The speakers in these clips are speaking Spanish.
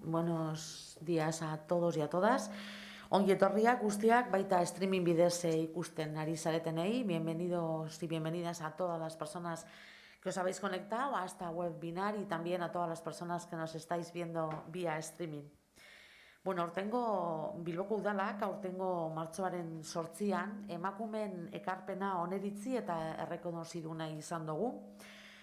Buenos días a todos y a todas. Ongi etorriak guztiak, baita streaming bidez ikusten ari zaretenei. Bienvenidos y bienvenidas a todas las personas que os habéis conectado a esta webinar y también a todas las personas que nos estáis viendo vía streaming. Bueno, aurtengo Bilboko udalak, aurtengo martxoaren 8an, emakumeen ekarpena oneritzi eta errekonoziduna izan dugu.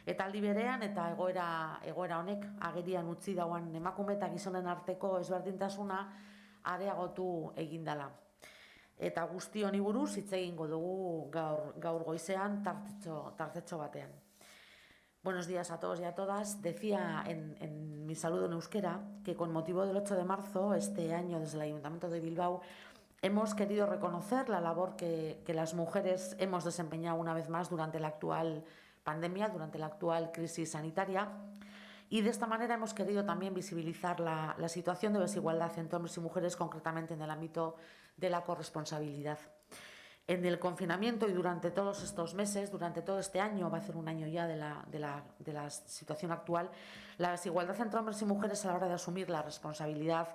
Eta aldi berean eta egoera honek agerian utzi dauan emakume eta gizonen arteko ezberdintasuna areagotu egin dela. Eta guzti honi buruz hitz egingo dugu gaur goizean tartetxo batean. Buenos días a todos y a todas. Decía en mi saludo en euskera que con motivo del 8 de marzo, este año desde el Ayuntamiento de Bilbao, hemos querido reconocer la labor que las mujeres hemos desempeñado una vez más durante la actual pandemia, durante la actual crisis sanitaria, y de esta manera hemos querido también visibilizar la situación de desigualdad entre hombres y mujeres, concretamente en el ámbito de la corresponsabilidad. En el confinamiento y durante todos estos meses, durante todo este año, va a ser un año ya de la situación actual, la desigualdad entre hombres y mujeres a la hora de asumir la responsabilidad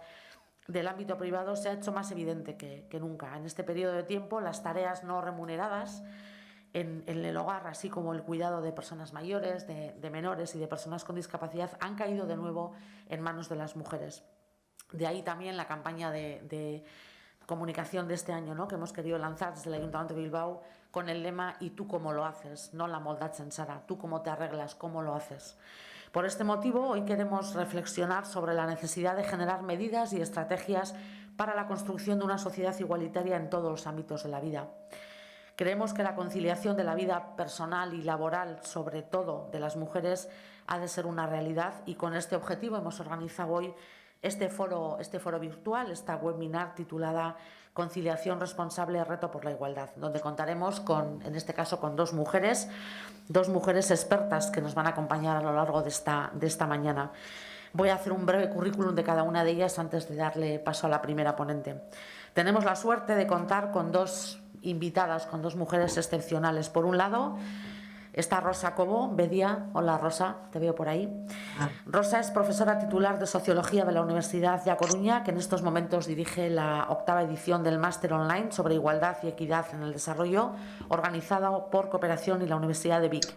del ámbito privado se ha hecho más evidente que nunca. En este periodo de tiempo, las tareas no remuneradas en el hogar, así como el cuidado de personas mayores, de menores y de personas con discapacidad, han caído de nuevo en manos de las mujeres. De ahí también la campaña de comunicación de este año, ¿no?, que hemos querido lanzar desde el Ayuntamiento de Bilbao con el lema "¿Y tú cómo lo haces?", no la moldatzen Sara, tú cómo te arreglas, cómo lo haces. Por este motivo, hoy queremos reflexionar sobre la necesidad de generar medidas y estrategias para la construcción de una sociedad igualitaria en todos los ámbitos de la vida. Creemos que la conciliación de la vida personal y laboral, sobre todo de las mujeres, ha de ser una realidad, y con este objetivo hemos organizado hoy este foro virtual, esta webinar titulada Conciliación responsable, reto por la igualdad, donde contaremos en este caso con dos mujeres expertas que nos van a acompañar a lo largo de esta mañana. Voy a hacer un breve currículum de cada una de ellas antes de darle paso a la primera ponente. Tenemos la suerte de contar con dos invitadas, con dos mujeres excepcionales. Por un lado está Rosa Cobo Bedia. Hola Rosa, te veo por ahí. Rosa es profesora titular de Sociología de la Universidad de A Coruña, que en estos momentos dirige la 8ª edición del Máster Online sobre Igualdad y Equidad en el Desarrollo, organizado por Cooperación y la Universidad de Vic.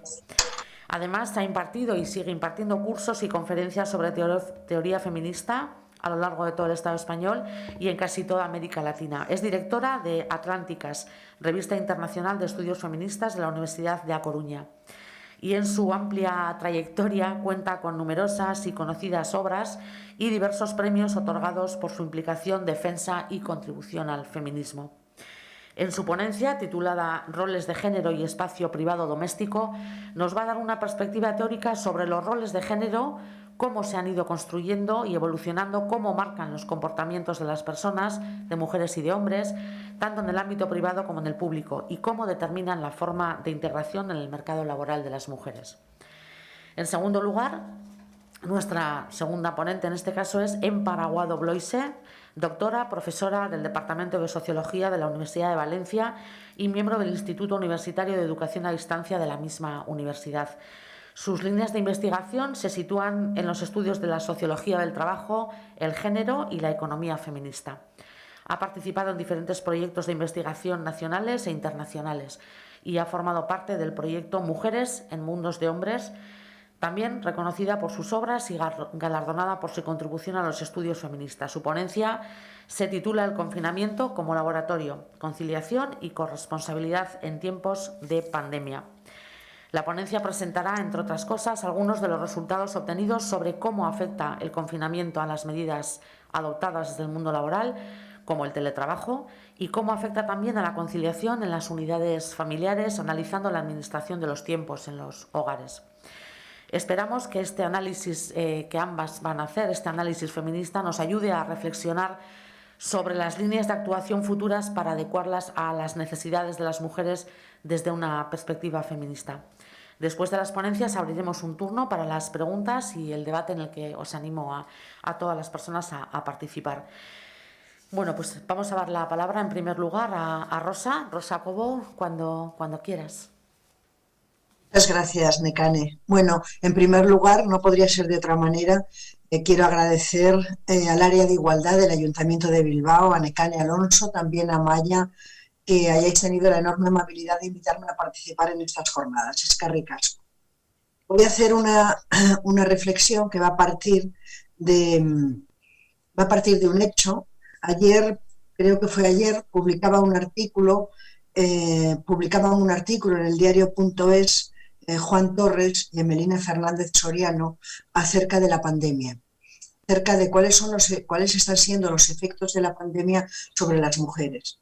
Además, ha impartido y sigue impartiendo cursos y conferencias sobre teoría feminista a lo largo de todo el Estado español y en casi toda América Latina. Es directora de Atlánticas, revista internacional de estudios feministas de la Universidad de A Coruña. Y en su amplia trayectoria cuenta con numerosas y conocidas obras y diversos premios otorgados por su implicación, defensa y contribución al feminismo. En su ponencia, titulada Roles de género y espacio privado doméstico, nos va a dar una perspectiva teórica sobre los roles de género, cómo se han ido construyendo y evolucionando, cómo marcan los comportamientos de las personas, de mujeres y de hombres, tanto en el ámbito privado como en el público, y cómo determinan la forma de integración en el mercado laboral de las mujeres. En segundo lugar, nuestra segunda ponente en este caso es Empar Aguado Bloise, doctora, profesora del Departamento de Sociología de la Universidad de Valencia y miembro del Instituto Universitario de Educación a Distancia de la misma universidad. Sus líneas de investigación se sitúan en los estudios de la sociología del trabajo, el género y la economía feminista. Ha participado en diferentes proyectos de investigación nacionales e internacionales y ha formado parte del proyecto Mujeres en Mundos de Hombres, también reconocida por sus obras y galardonada por su contribución a los estudios feministas. Su ponencia se titula El confinamiento como laboratorio, conciliación y corresponsabilidad en tiempos de pandemia. La ponencia presentará, entre otras cosas, algunos de los resultados obtenidos sobre cómo afecta el confinamiento a las medidas adoptadas desde el mundo laboral, como el teletrabajo, y cómo afecta también a la conciliación en las unidades familiares, analizando la administración de los tiempos en los hogares. Esperamos que este análisis que ambas van a hacer, este análisis feminista, nos ayude a reflexionar sobre las líneas de actuación futuras para adecuarlas a las necesidades de las mujeres desde una perspectiva feminista. Después de las ponencias abriremos un turno para las preguntas y el debate en el que os animo a todas las personas a participar. Bueno, pues vamos a dar la palabra en primer lugar a Rosa Cobo, cuando quieras. Muchas gracias, Nekane. Bueno, en primer lugar, no podría ser de otra manera, quiero agradecer al área de igualdad del Ayuntamiento de Bilbao, a Nekane Alonso, también a Maya, que hayáis tenido la enorme amabilidad de invitarme a participar en estas jornadas. Es que ricasco. Voy a hacer una reflexión que va a partir de un hecho. Ayer, creo que fue ayer, publicaban un artículo en el diario.es Juan Torres y Emelina Fernández Soriano acerca de la pandemia, acerca de cuáles están siendo los efectos de la pandemia sobre las mujeres.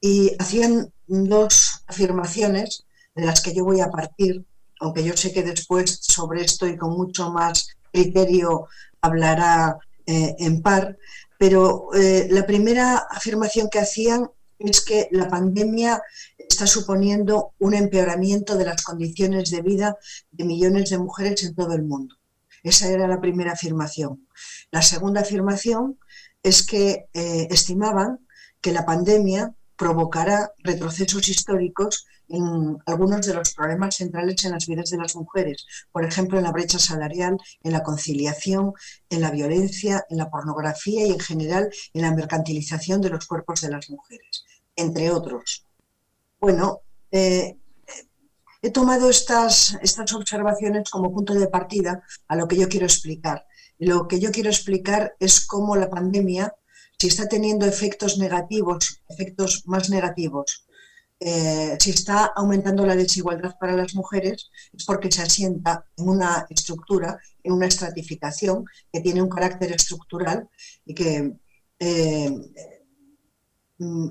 Y hacían dos afirmaciones de las que yo voy a partir, aunque yo sé que después sobre esto y con mucho más criterio hablará en par, pero la primera afirmación que hacían es que la pandemia está suponiendo un empeoramiento de las condiciones de vida de millones de mujeres en todo el mundo. Esa era la primera afirmación. La segunda afirmación es que estimaban que la pandemia provocará retrocesos históricos en algunos de los problemas centrales en las vidas de las mujeres, por ejemplo, en la brecha salarial, en la conciliación, en la violencia, en la pornografía y, en general, en la mercantilización de los cuerpos de las mujeres, entre otros. Bueno, he tomado estas observaciones como punto de partida a lo que yo quiero explicar. Lo que yo quiero explicar es cómo la pandemia, si está teniendo efectos negativos, efectos más negativos, si está aumentando la desigualdad para las mujeres, es porque se asienta en una estructura, en una estratificación que tiene un carácter estructural y que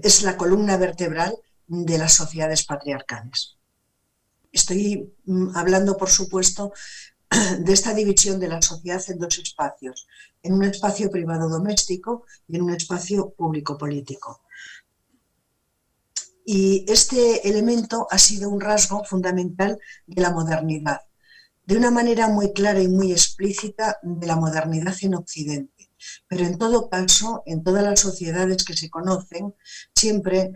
es la columna vertebral de las sociedades patriarcales. Estoy hablando, por supuesto, de esta división de la sociedad en dos espacios, en un espacio privado doméstico y en un espacio público político. Y este elemento ha sido un rasgo fundamental de la modernidad, de una manera muy clara y muy explícita de la modernidad en Occidente. Pero en todo caso, en todas las sociedades que se conocen, siempre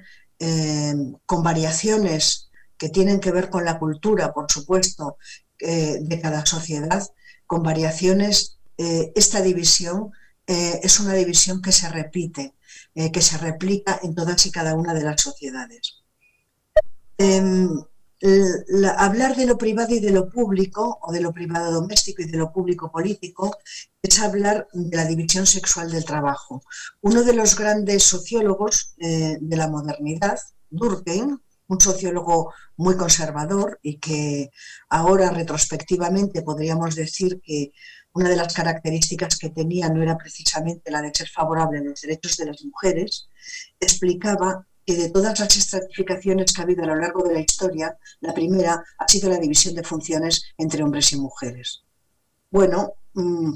con variaciones que tienen que ver con la cultura, por supuesto, de cada sociedad, con variaciones, esta división es una división que se repite, que se replica en todas y cada una de las sociedades. Hablar de lo privado y de lo público, o de lo privado doméstico y de lo público político, es hablar de la división sexual del trabajo. Uno de los grandes sociólogos de la modernidad, Durkheim, un sociólogo muy conservador y que ahora retrospectivamente podríamos decir que una de las características que tenía no era precisamente la de ser favorable a los derechos de las mujeres, explicaba que de todas las estratificaciones que ha habido a lo largo de la historia, la primera ha sido la división de funciones entre hombres y mujeres. Bueno,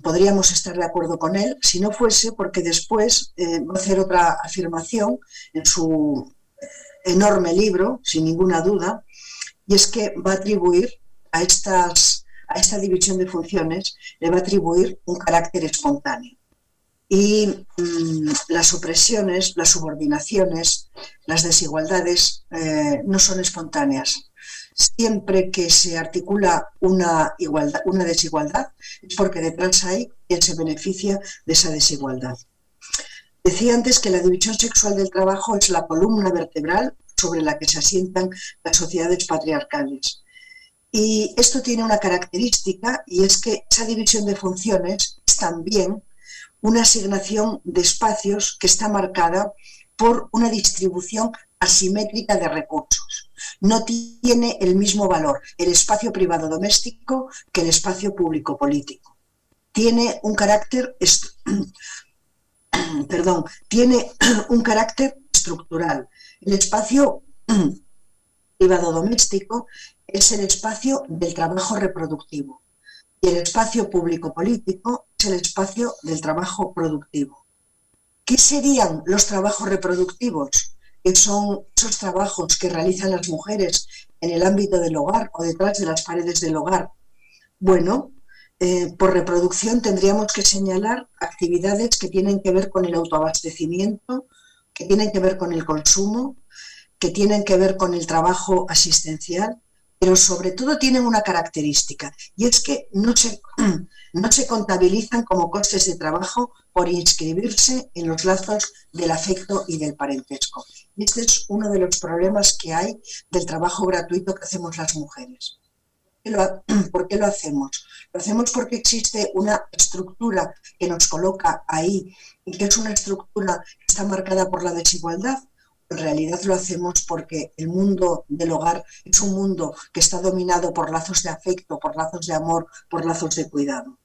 podríamos estar de acuerdo con él, si no fuese porque después va a hacer otra afirmación en su enorme libro, sin ninguna duda, y es que va a atribuir a esta división de funciones, le va a atribuir un carácter espontáneo. Y las opresiones, las subordinaciones, las desigualdades no son espontáneas. Siempre que se articula una desigualdad es porque detrás hay quien se beneficia de esa desigualdad. Decía antes que la división sexual del trabajo es la columna vertebral sobre la que se asientan las sociedades patriarcales. Y esto tiene una característica, y es que esa división de funciones es también una asignación de espacios que está marcada por una distribución asimétrica de recursos. No tiene el mismo valor el espacio privado doméstico que el espacio público político. Tiene un carácter estructural. El espacio privado doméstico es el espacio del trabajo reproductivo y el espacio público político es el espacio del trabajo productivo. ¿Qué serían los trabajos reproductivos? Que son esos trabajos que realizan las mujeres en el ámbito del hogar o detrás de las paredes del hogar. Bueno, por reproducción tendríamos que señalar actividades que tienen que ver con el autoabastecimiento, que tienen que ver con el consumo, que tienen que ver con el trabajo asistencial, pero sobre todo tienen una característica, y es que no se contabilizan como costes de trabajo por inscribirse en los lazos del afecto y del parentesco. Y este es uno de los problemas que hay del trabajo gratuito que hacemos las mujeres. ¿Por qué lo hacemos? Lo hacemos porque existe una estructura que nos coloca ahí y que es una estructura que está marcada por la desigualdad. En realidad lo hacemos porque el mundo del hogar es un mundo que está dominado por lazos de afecto, por lazos de amor, por lazos de cuidado.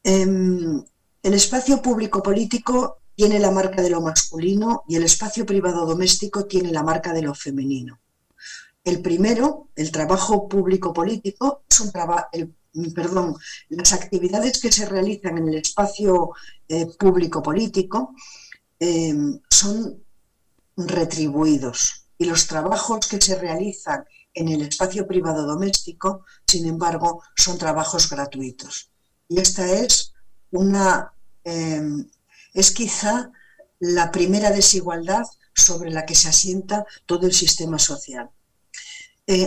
El espacio público político tiene la marca de lo masculino y el espacio privado doméstico tiene la marca de lo femenino. El primero, el trabajo público político, es las actividades que se realizan en el espacio público político son retribuidos, y los trabajos que se realizan en el espacio privado doméstico, sin embargo, son trabajos gratuitos. Y esta es quizá la primera desigualdad sobre la que se asienta todo el sistema social.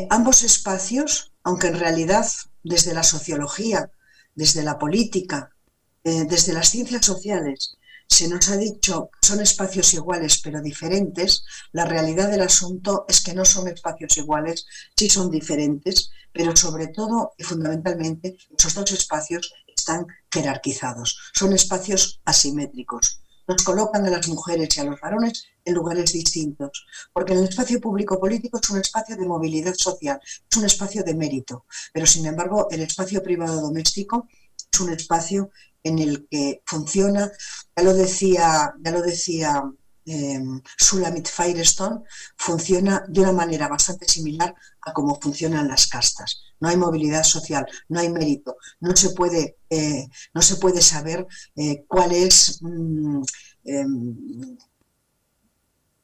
Ambos espacios, aunque en realidad desde la sociología, desde la política, desde las ciencias sociales, se nos ha dicho que son espacios iguales pero diferentes, la realidad del asunto es que no son espacios iguales, sí son diferentes, pero sobre todo y fundamentalmente esos dos espacios están jerarquizados, son espacios asimétricos. Nos colocan a las mujeres y a los varones en lugares distintos, porque el espacio público político es un espacio de movilidad social, es un espacio de mérito, pero sin embargo el espacio privado doméstico es un espacio en el que funciona, ya lo decía Shulamit Firestone, funciona de una manera bastante similar a cómo funcionan las castas. No hay movilidad social, no hay mérito, no se puede saber cuál es,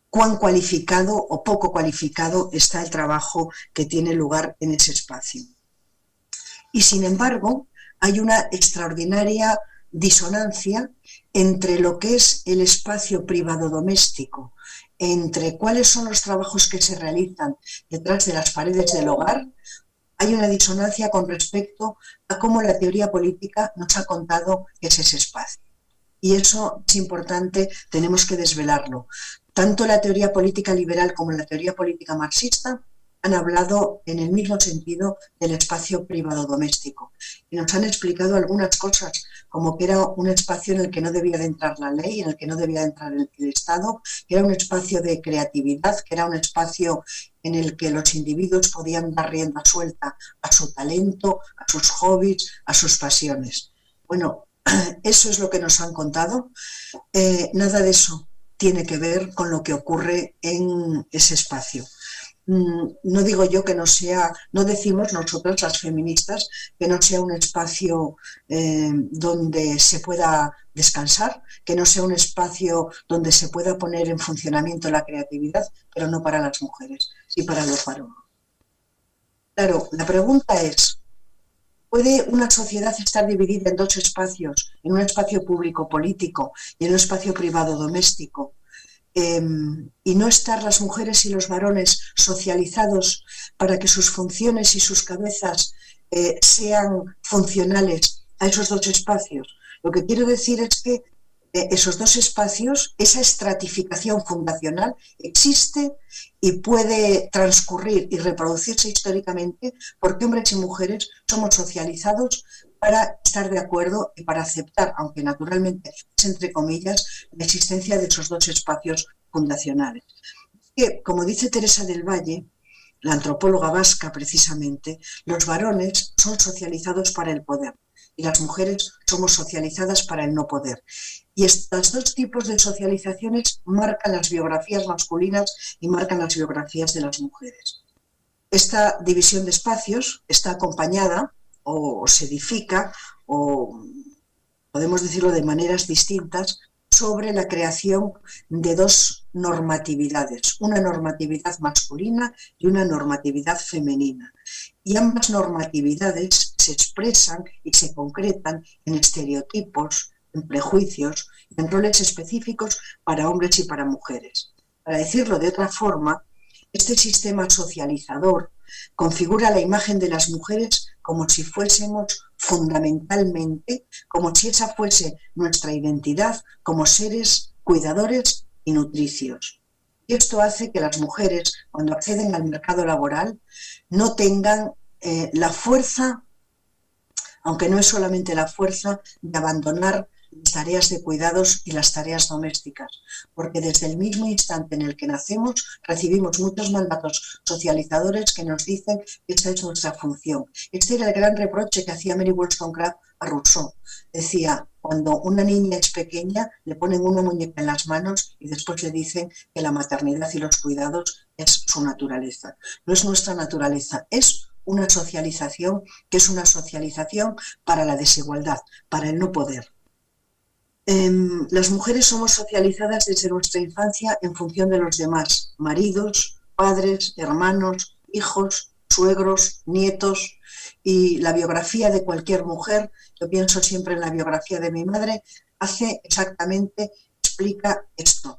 cuán cualificado o poco cualificado está el trabajo que tiene lugar en ese espacio. Y sin embargo, hay una extraordinaria disonancia entre lo que es el espacio privado doméstico, entre cuáles son los trabajos que se realizan detrás de las paredes del hogar. Hay una disonancia con respecto a cómo la teoría política nos ha contado que es ese espacio. Y eso es importante, tenemos que desvelarlo. Tanto la teoría política liberal como la teoría política marxista han hablado en el mismo sentido del espacio privado doméstico y nos han explicado algunas cosas, como que era un espacio en el que no debía de entrar la ley, en el que no debía de entrar el Estado, que era un espacio de creatividad, que era un espacio en el que los individuos podían dar rienda suelta a su talento, a sus hobbies, a sus pasiones. Bueno, eso es lo que nos han contado. Nada de eso tiene que ver con lo que ocurre en ese espacio. No digo yo que no sea, no decimos nosotras las feministas que no sea un espacio donde se pueda descansar, que no sea un espacio donde se pueda poner en funcionamiento la creatividad, pero no para las mujeres, sí para los varones. Claro, la pregunta es, ¿puede una sociedad estar dividida en dos espacios, en un espacio público político y en un espacio privado doméstico? Y no estar las mujeres y los varones socializados para que sus funciones y sus cabezas sean funcionales a esos dos espacios. Lo que quiero decir es que esos dos espacios, esa estratificación fundacional existe y puede transcurrir y reproducirse históricamente porque hombres y mujeres somos socializados para estar de acuerdo y para aceptar, aunque naturalmente es entre comillas, la existencia de esos dos espacios fundacionales. Que, como dice Teresa del Valle, la antropóloga vasca precisamente, los varones son socializados para el poder y las mujeres somos socializadas para el no poder. Y estos dos tipos de socializaciones marcan las biografías masculinas y marcan las biografías de las mujeres. Esta división de espacios está acompañada o se edifica, o podemos decirlo de maneras distintas, sobre la creación de dos normatividades, una normatividad masculina y una normatividad femenina. Y ambas normatividades se expresan y se concretan en estereotipos, en prejuicios, en roles específicos para hombres y para mujeres. Para decirlo de otra forma, Este sistema socializador configura la imagen de las mujeres como si fuésemos fundamentalmente, como si esa fuese nuestra identidad como seres cuidadores y nutricios. Y esto hace que las mujeres, cuando acceden al mercado laboral, no tengan la fuerza, aunque no es solamente la fuerza, de abandonar las tareas de cuidados y las tareas domésticas, porque desde el mismo instante en el que nacemos recibimos muchos mandatos socializadores que nos dicen que esta es nuestra función. Este era el gran reproche que hacía Mary Wollstonecraft a Rousseau. Decía, cuando una niña es pequeña le ponen una muñeca en las manos y después le dicen que la maternidad y los cuidados es su naturaleza. No es nuestra naturaleza, es una socialización que es una socialización para la desigualdad, para el no poder. Las mujeres somos socializadas desde nuestra infancia en función de los demás, maridos, padres, hermanos, hijos, suegros, nietos, y la biografía de cualquier mujer, yo pienso siempre en la biografía de mi madre, explica esto.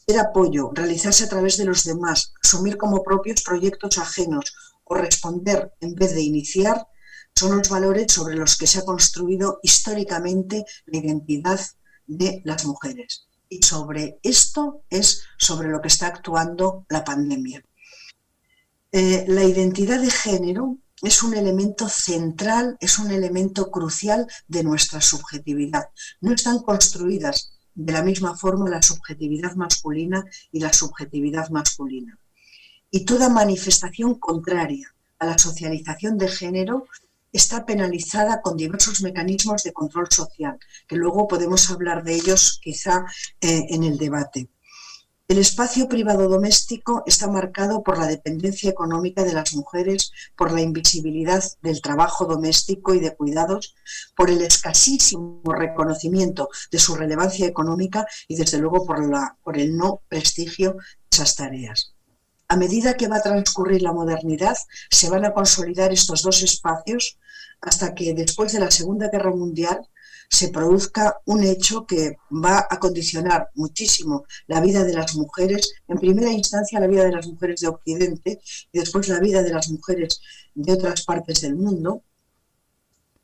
Ser apoyo, realizarse a través de los demás, asumir como propios proyectos ajenos o responder en vez de iniciar, son los valores sobre los que se ha construido históricamente la identidad de las mujeres. Y sobre esto es sobre lo que está actuando la pandemia. La identidad de género es un elemento central, es un elemento crucial de nuestra subjetividad. No están construidas de la misma forma la subjetividad masculina y la subjetividad masculina. Y toda manifestación contraria a la socialización de género está penalizada con diversos mecanismos de control social, que luego podemos hablar de ellos quizá en el debate. El espacio privado doméstico está marcado por la dependencia económica de las mujeres, por la invisibilidad del trabajo doméstico y de cuidados, por el escasísimo reconocimiento de su relevancia económica y desde luego por el no prestigio de esas tareas. A medida que va a transcurrir la modernidad, se van a consolidar estos dos espacios hasta que después de la Segunda Guerra Mundial se produzca un hecho que va a condicionar muchísimo la vida de las mujeres, en primera instancia la vida de las mujeres de Occidente y después la vida de las mujeres de otras partes del mundo,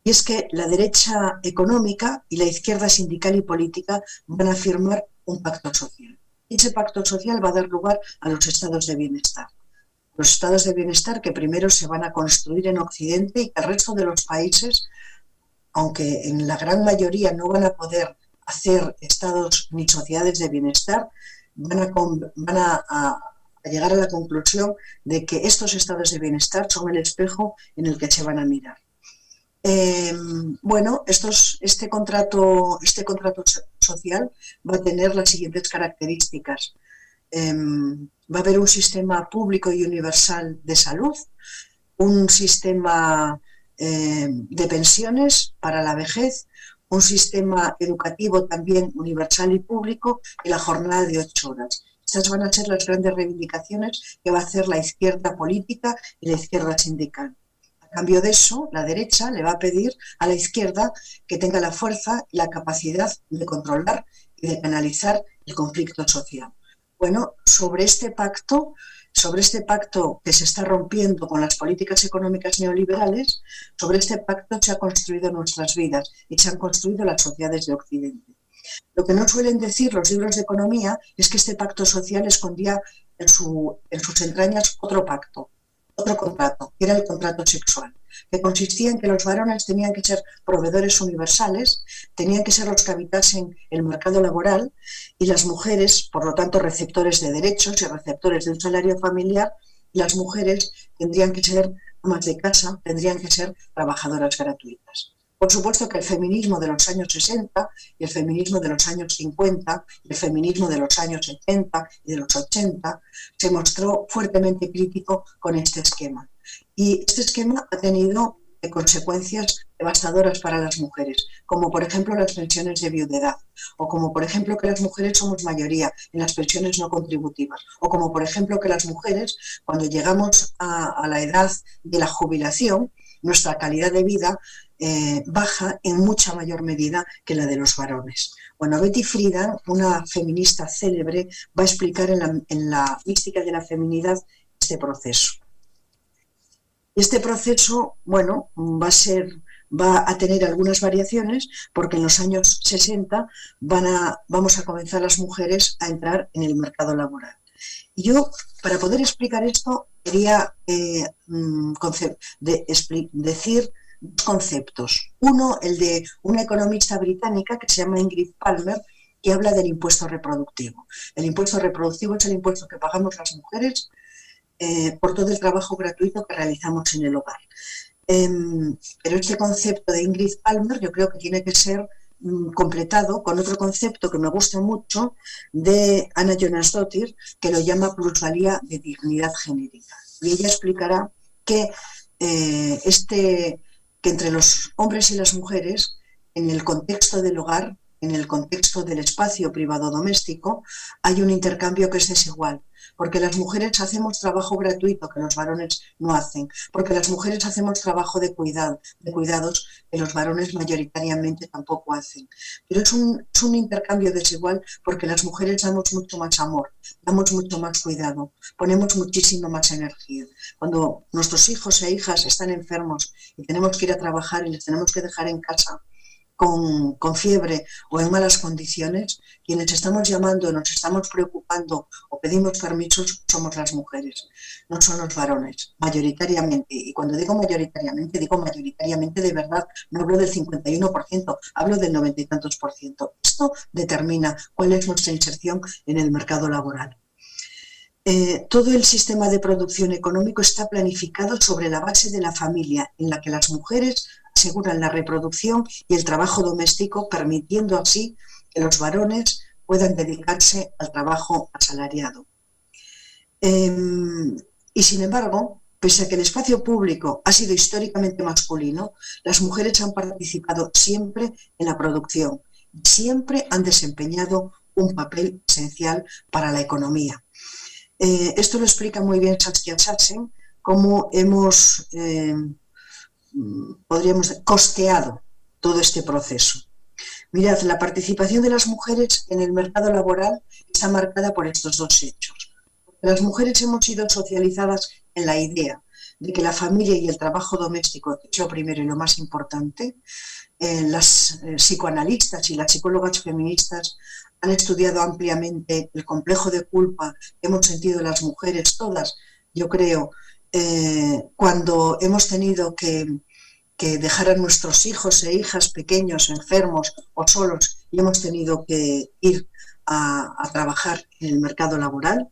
y es que la derecha económica y la izquierda sindical y política van a firmar un pacto social. Y ese pacto social va a dar lugar a los estados de bienestar. Los estados de bienestar que primero se van a construir en Occidente y que el resto de los países, aunque en la gran mayoría no van a poder hacer estados ni sociedades de bienestar, van a llegar a la conclusión de que estos estados de bienestar son el espejo en el que se van a mirar. Este contrato social va a tener las siguientes características. Va a haber un sistema público y universal de salud, un sistema de pensiones para la vejez, un sistema educativo también universal y público y la jornada de 8 horas. Estas van a ser las grandes reivindicaciones que va a hacer la izquierda política y la izquierda sindical. A cambio de eso, la derecha le va a pedir a la izquierda que tenga la fuerza y la capacidad de controlar y de canalizar el conflicto social. Bueno, sobre este pacto que se está rompiendo con las políticas económicas neoliberales, sobre este pacto se han construido nuestras vidas y se han construido las sociedades de Occidente. Lo que no suelen decir los libros de economía es que este pacto social escondía en sus entrañas otro pacto, otro contrato, que era el contrato sexual, que consistía en que los varones tenían que ser proveedores universales, tenían que ser los que habitasen el mercado laboral y las mujeres, por lo tanto, receptores de derechos y receptores de un salario familiar, y las mujeres tendrían que ser amas de casa, tendrían que ser trabajadoras gratuitas. Por supuesto que el feminismo de los años 60 y el feminismo de los años 50, el feminismo de los años 70 y de los 80 se mostró fuertemente crítico con este esquema. Y este esquema ha tenido consecuencias devastadoras para las mujeres, como por ejemplo las pensiones de viudedad, o como por ejemplo que las mujeres somos mayoría en las pensiones no contributivas, o como por ejemplo que las mujeres, cuando llegamos a la edad de la jubilación, nuestra calidad de vida baja en mucha mayor medida que la de los varones. Bueno, Betty Friedan, una feminista célebre, va a explicar en la mística de la feminidad este proceso. Este proceso, bueno, va a tener algunas variaciones porque en los años 60 vamos a comenzar las mujeres a entrar en el mercado laboral. Y yo, para poder explicar esto, quería decir dos conceptos. Uno, el de una economista británica que se llama Ingrid Palmer, que habla del impuesto reproductivo. El impuesto reproductivo es el impuesto que pagamos las mujeres por todo el trabajo gratuito que realizamos en el hogar. Pero este concepto de Ingrid Palmer yo creo que tiene que ser completado con otro concepto que me gusta mucho de Anna Jónasdóttir, que lo llama plusvalía de dignidad genérica. Y ella explicará que que entre los hombres y las mujeres, en el contexto del hogar, en el contexto del espacio privado doméstico, hay un intercambio que es desigual, porque las mujeres hacemos trabajo gratuito que los varones no hacen, porque las mujeres hacemos trabajo de cuidados que los varones mayoritariamente tampoco hacen. Pero es un intercambio desigual porque las mujeres damos mucho más amor, damos mucho más cuidado, ponemos muchísimo más energía. Cuando nuestros hijos e hijas están enfermos y tenemos que ir a trabajar y les tenemos que dejar en casa con fiebre o en malas condiciones, quienes estamos llamando, nos estamos preocupando o pedimos permisos somos las mujeres, no son los varones, mayoritariamente. Y cuando digo mayoritariamente de verdad, no hablo del 51%, hablo del 90 y tantos %. Esto determina cuál es nuestra inserción en el mercado laboral. Todo el sistema de producción económico está planificado sobre la base de la familia, en la que las mujeres aseguran la reproducción y el trabajo doméstico, permitiendo así que los varones puedan dedicarse al trabajo asalariado. Y sin embargo, pese a que el espacio público ha sido históricamente masculino, las mujeres han participado siempre en la producción, siempre han desempeñado un papel esencial para la economía. Esto lo explica muy bien Saskia Sassen, cómo hemos podríamos costeado todo este proceso. Mirad, la participación de las mujeres en el mercado laboral está marcada por estos dos hechos. Las mujeres hemos sido socializadas en la idea de que la familia y el trabajo doméstico es lo primero y lo más importante. Las psicoanalistas y las psicólogas feministas han estudiado ampliamente el complejo de culpa que hemos sentido las mujeres todas, yo creo, cuando hemos tenido que dejar a nuestros hijos e hijas pequeños, enfermos o solos y hemos tenido que ir a trabajar en el mercado laboral.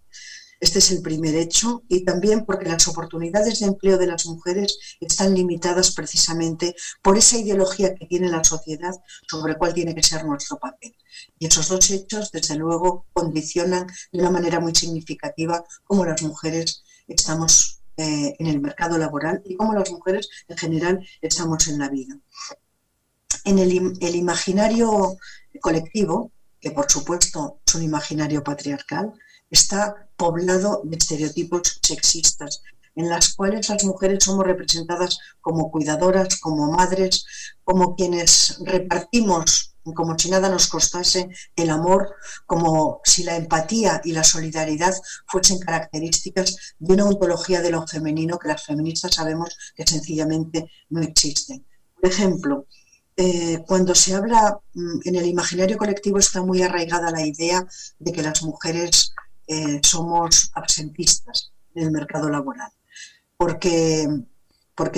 Este es el primer hecho, y también porque las oportunidades de empleo de las mujeres están limitadas precisamente por esa ideología que tiene la sociedad sobre cuál tiene que ser nuestro papel. Y esos dos hechos, desde luego, condicionan de una manera muy significativa cómo las mujeres estamos en el mercado laboral y cómo las mujeres en general estamos en la vida. En el imaginario colectivo, que por supuesto es un imaginario patriarcal, está poblado de estereotipos sexistas, en las cuales las mujeres somos representadas como cuidadoras, como madres, como quienes repartimos, como si nada nos costase, el amor, como si la empatía y la solidaridad fuesen características de una ontología de lo femenino que las feministas sabemos que sencillamente no existen. Por ejemplo, cuando se habla en el imaginario colectivo está muy arraigada la idea de que las mujeres somos absentistas en el mercado laboral, porque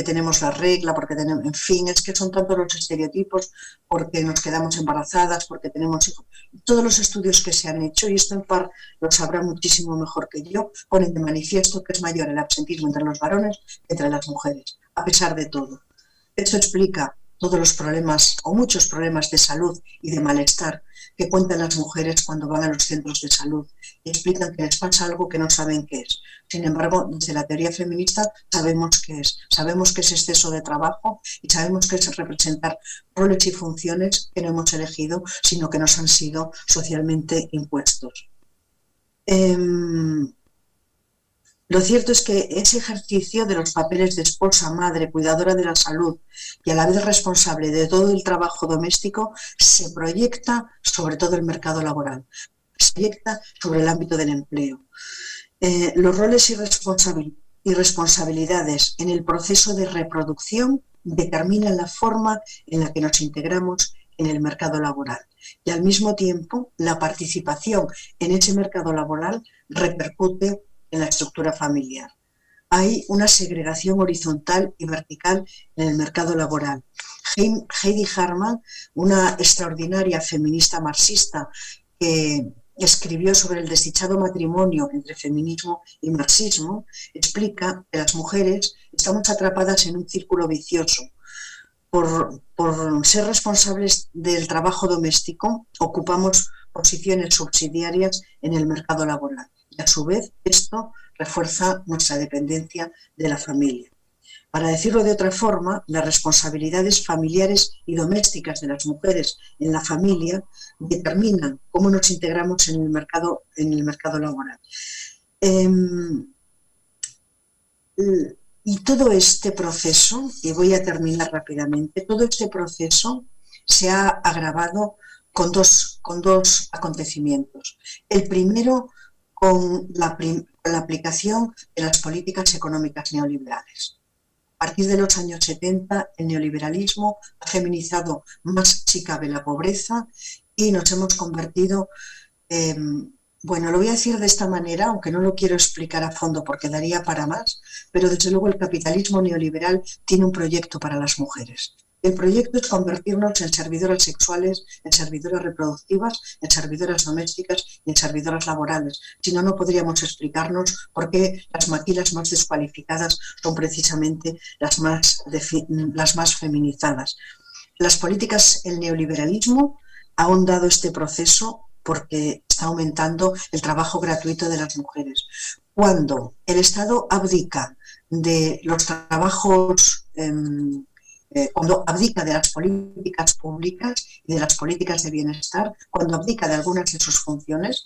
tenemos la regla, porque tenemos, en fin, es que son tantos los estereotipos, porque nos quedamos embarazadas, porque tenemos hijos. Todos los estudios que se han hecho, y esto en par lo sabrá muchísimo mejor que yo, ponen de manifiesto que es mayor el absentismo entre los varones que entre las mujeres, a pesar de todo. Esto explica todos los problemas o muchos problemas de salud y de malestar que cuentan las mujeres cuando van a los centros de salud y explican que les pasa algo que no saben qué es. Sin embargo, desde la teoría feminista sabemos qué es. Sabemos que es exceso de trabajo y sabemos que es representar roles y funciones que no hemos elegido, sino que nos han sido socialmente impuestos. Lo cierto es que ese ejercicio de los papeles de esposa, madre, cuidadora de la salud y a la vez responsable de todo el trabajo doméstico se proyecta sobre todo el mercado laboral, se proyecta sobre el ámbito del empleo. Los roles y responsabilidades en el proceso de reproducción determinan la forma en la que nos integramos en el mercado laboral y al mismo tiempo la participación en ese mercado laboral repercute en la estructura familiar. Hay una segregación horizontal y vertical en el mercado laboral. Heidi Harman, una extraordinaria feminista marxista que escribió sobre el desdichado matrimonio entre feminismo y marxismo, explica que las mujeres estamos atrapadas en un círculo vicioso. Por ser responsables del trabajo doméstico, ocupamos posiciones subsidiarias en el mercado laboral. Y a su vez, esto refuerza nuestra dependencia de la familia. Para decirlo de otra forma, las responsabilidades familiares y domésticas de las mujeres en la familia determinan cómo nos integramos en el mercado laboral. Y todo este proceso, y voy a terminar rápidamente, todo este proceso se ha agravado con dos acontecimientos. El primero, con la aplicación de las políticas económicas neoliberales. A partir de los años 70, el neoliberalismo ha feminizado más si cabe la pobreza y nos hemos convertido bueno, lo voy a decir de esta manera, aunque no lo quiero explicar a fondo porque daría para más, pero desde luego el capitalismo neoliberal tiene un proyecto para las mujeres. El proyecto es convertirnos en servidoras sexuales, en servidoras reproductivas, en servidoras domésticas y en servidoras laborales. Si no, no podríamos explicarnos por qué las maquilas más descualificadas son precisamente las más feminizadas. Las políticas, el neoliberalismo ha ahondado este proceso porque está aumentando el trabajo gratuito de las mujeres. Cuando el Estado abdica de los trabajos, cuando abdica de las políticas públicas y de las políticas de bienestar, cuando abdica de algunas de sus funciones,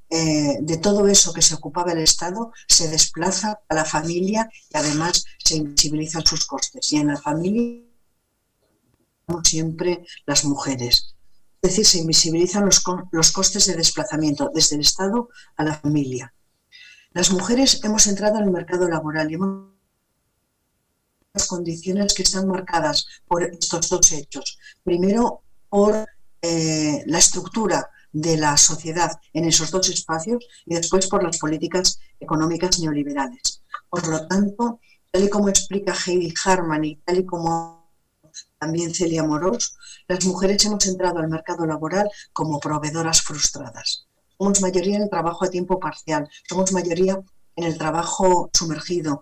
de todo eso que se ocupaba el Estado se desplaza a la familia y además se invisibilizan sus costes. Y en la familia, como siempre, las mujeres. Es decir, se invisibilizan los costes de desplazamiento desde el Estado a la familia. Las mujeres hemos entrado en el mercado laboral y hemos las condiciones que están marcadas por estos dos hechos. Primero, por la estructura de la sociedad en esos dos espacios y después por las políticas económicas neoliberales. Por lo tanto, tal y como explica Heidi Harman y tal y como también Celia Morós, las mujeres hemos entrado al mercado laboral como proveedoras frustradas. Somos mayoría en el trabajo a tiempo parcial, somos mayoría en el trabajo sumergido,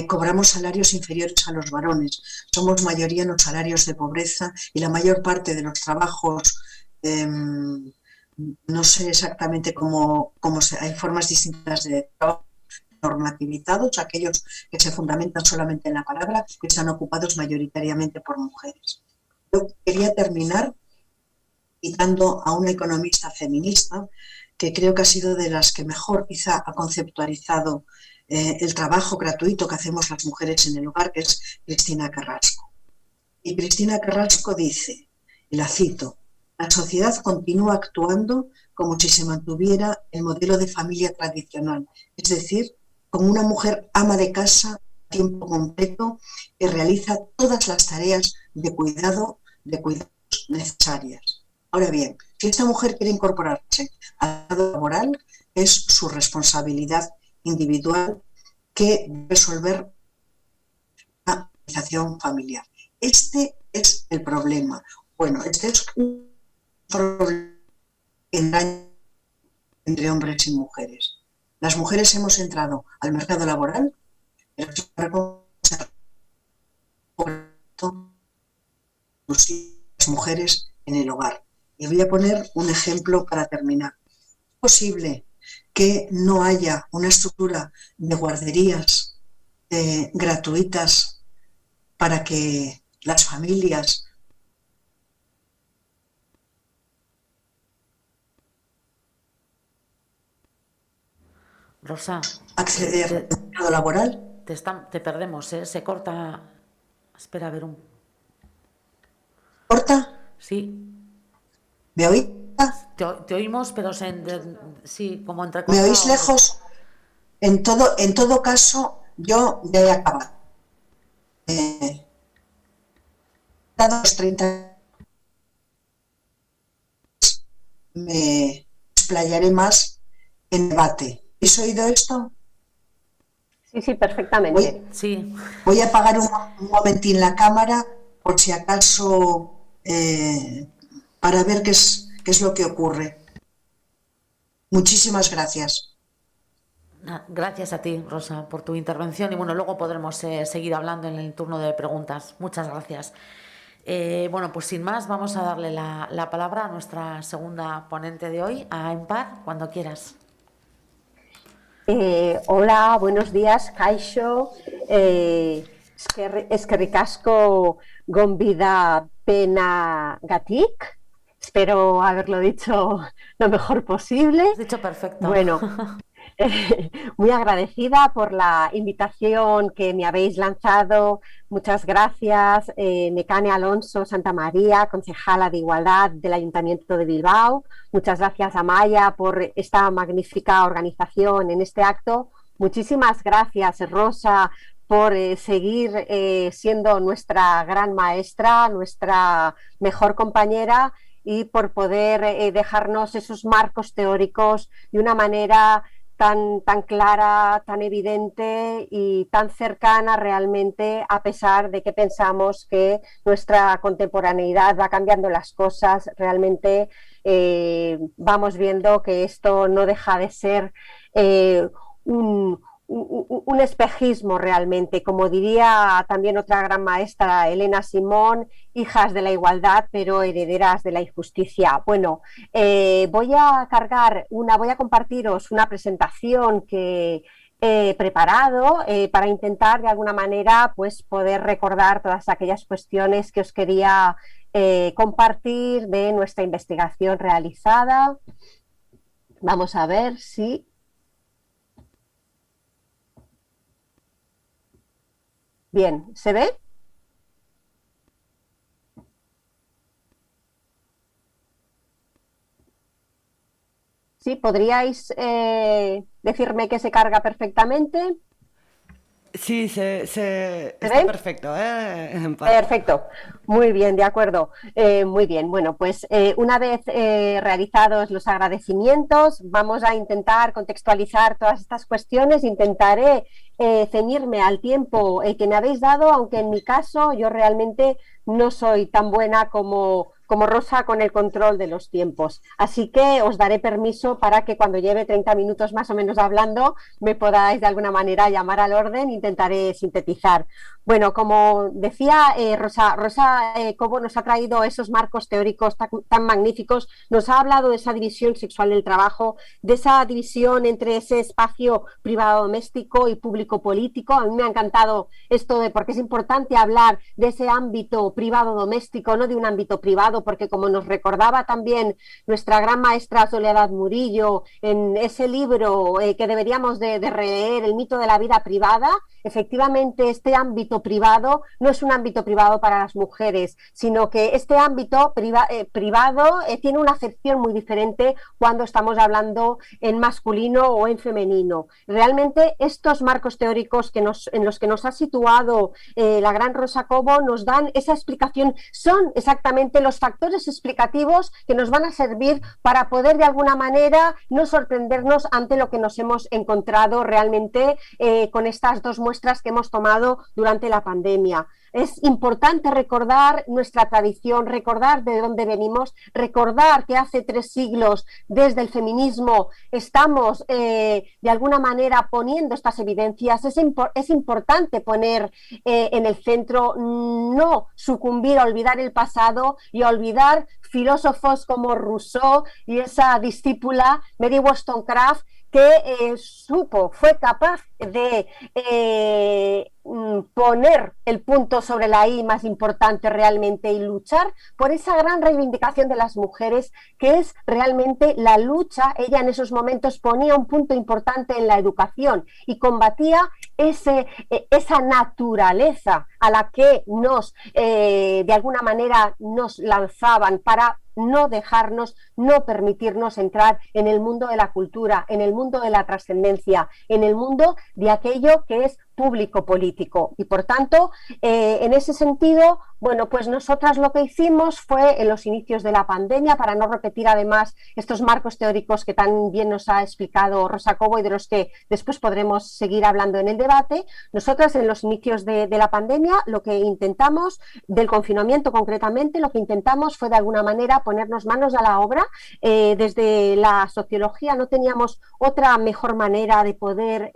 cobramos salarios inferiores a los varones, somos mayoría en los salarios de pobreza y la mayor parte de los trabajos, no sé exactamente cómo hay formas distintas de trabajo normativizados, aquellos que se fundamentan solamente en la palabra, que están ocupados mayoritariamente por mujeres. Yo quería terminar citando a una economista feminista que creo que ha sido de las que mejor quizá ha conceptualizado el trabajo gratuito que hacemos las mujeres en el hogar, que es Cristina Carrasco. Y Cristina Carrasco dice, y la cito, la sociedad continúa actuando como si se mantuviera el modelo de familia tradicional, es decir, como una mujer ama de casa a tiempo completo que realiza todas las tareas de cuidados necesarias. Ahora bien, si esta mujer quiere incorporarse al lado laboral, es su responsabilidad individual que resolver la organización familiar. Este es el problema. Bueno, este es un problema entre hombres y mujeres. Las mujeres hemos entrado al mercado laboral, pero las mujeres en el hogar. Y voy a poner un ejemplo para terminar. Es posible que no haya una estructura de guarderías gratuitas para que las familias Rosa, acceder te, al mercado laboral. te perdemos, ¿eh? Se corta. Espera, a ver un. ¿Corta? Sí, ¿Me oís? te oímos, pero sí, como ¿Me oís entrecortado. lejos? En todo caso, yo ya he acabado. Dado los 30, me explayaré más en debate. ¿Habéis oído esto? Sí, sí, perfectamente. Sí, Voy a apagar un momentín la cámara por si acaso para ver qué es lo que ocurre. Muchísimas gracias. gracias a ti, Rosa, por tu intervención y bueno, luego podremos seguir hablando en el turno de preguntas. Muchas gracias. Bueno, pues sin más, vamos a darle la palabra a nuestra segunda ponente de hoy, a Empar, cuando quieras. Hola, buenos días, Kaixo. Eskerrik asko gonbida pena gatik. Espero haberlo dicho lo mejor posible. Has dicho perfecto. Bueno, muy agradecida por la invitación que me habéis lanzado. Muchas gracias, Nekane Alonso Santamaría, concejala de Igualdad del Ayuntamiento de Bilbao. Muchas gracias a Maya por esta magnífica organización en este acto. Muchísimas gracias, Rosa, por seguir siendo nuestra gran maestra, nuestra mejor compañera y por poder dejarnos esos marcos teóricos de una manera tan clara, tan evidente y tan cercana realmente, a pesar de que pensamos que nuestra contemporaneidad va cambiando las cosas, realmente vamos viendo que esto no deja de ser un espejismo realmente, como diría también otra gran maestra, Elena Simón, hijas de la igualdad pero herederas de la injusticia. Bueno, voy a compartiros una presentación que he preparado para intentar de alguna manera pues poder recordar todas aquellas cuestiones que os quería compartir de nuestra investigación realizada. Vamos a ver si... Bien, ¿se ve? ¿Sí? ¿Podríais decirme que se carga perfectamente? Sí, está ven? perfecto, ¿eh? Perfecto, muy bien, de acuerdo. Muy bien, bueno, pues una vez realizados los agradecimientos, vamos a intentar contextualizar todas estas cuestiones. Intentaré ceñirme al tiempo que me habéis dado, aunque en mi caso yo realmente no soy tan buena como Rosa con el control de los tiempos. Así que os daré permiso para que cuando lleve 30 minutos más o menos hablando me podáis de alguna manera llamar al orden. Intentaré sintetizar. Bueno, como decía Rosa Cobo nos ha traído esos marcos teóricos tan magníficos, nos ha hablado de esa división sexual del trabajo, de esa división entre ese espacio privado doméstico y público político. A mí me ha encantado esto porque es importante hablar de ese ámbito privado doméstico, no de un ámbito privado, porque como nos recordaba también nuestra gran maestra Soledad Murillo en ese libro que deberíamos de releer, El mito de la vida privada, efectivamente este ámbito privado no es un ámbito privado para las mujeres, sino que este ámbito privado tiene una acepción muy diferente cuando estamos hablando en masculino o en femenino. Realmente estos marcos teóricos en los que nos ha situado la gran Rosa Cobo nos dan esa explicación, son exactamente los factores explicativos que nos van a servir para poder de alguna manera no sorprendernos ante lo que nos hemos encontrado realmente con estas dos muestras que hemos tomado durante la pandemia. Es importante recordar nuestra tradición, recordar de dónde venimos, recordar que hace 3 siglos desde el feminismo estamos de alguna manera poniendo estas evidencias. Es importante poner en el centro, no sucumbir a olvidar el pasado y a olvidar filósofos como Rousseau y esa discípula Mary Wollstonecraft que fue capaz de poner el punto sobre la I más importante realmente y luchar por esa gran reivindicación de las mujeres, que es realmente la lucha. Ella en esos momentos ponía un punto importante en la educación y combatía esa naturaleza a la que de alguna manera nos lanzaban para no dejarnos, no permitirnos entrar en el mundo de la cultura, en el mundo de la trascendencia, en el mundo de aquello que es público político. Y por tanto, en ese sentido, bueno, pues nosotras lo que hicimos fue en los inicios de la pandemia, para no repetir además estos marcos teóricos que tan bien nos ha explicado Rosa Cobo y de los que después podremos seguir hablando en el debate. Nosotras en los inicios de la pandemia, lo que intentamos, del confinamiento concretamente, lo que intentamos fue de alguna manera ponernos manos a la obra. Desde la sociología no teníamos otra mejor manera de poder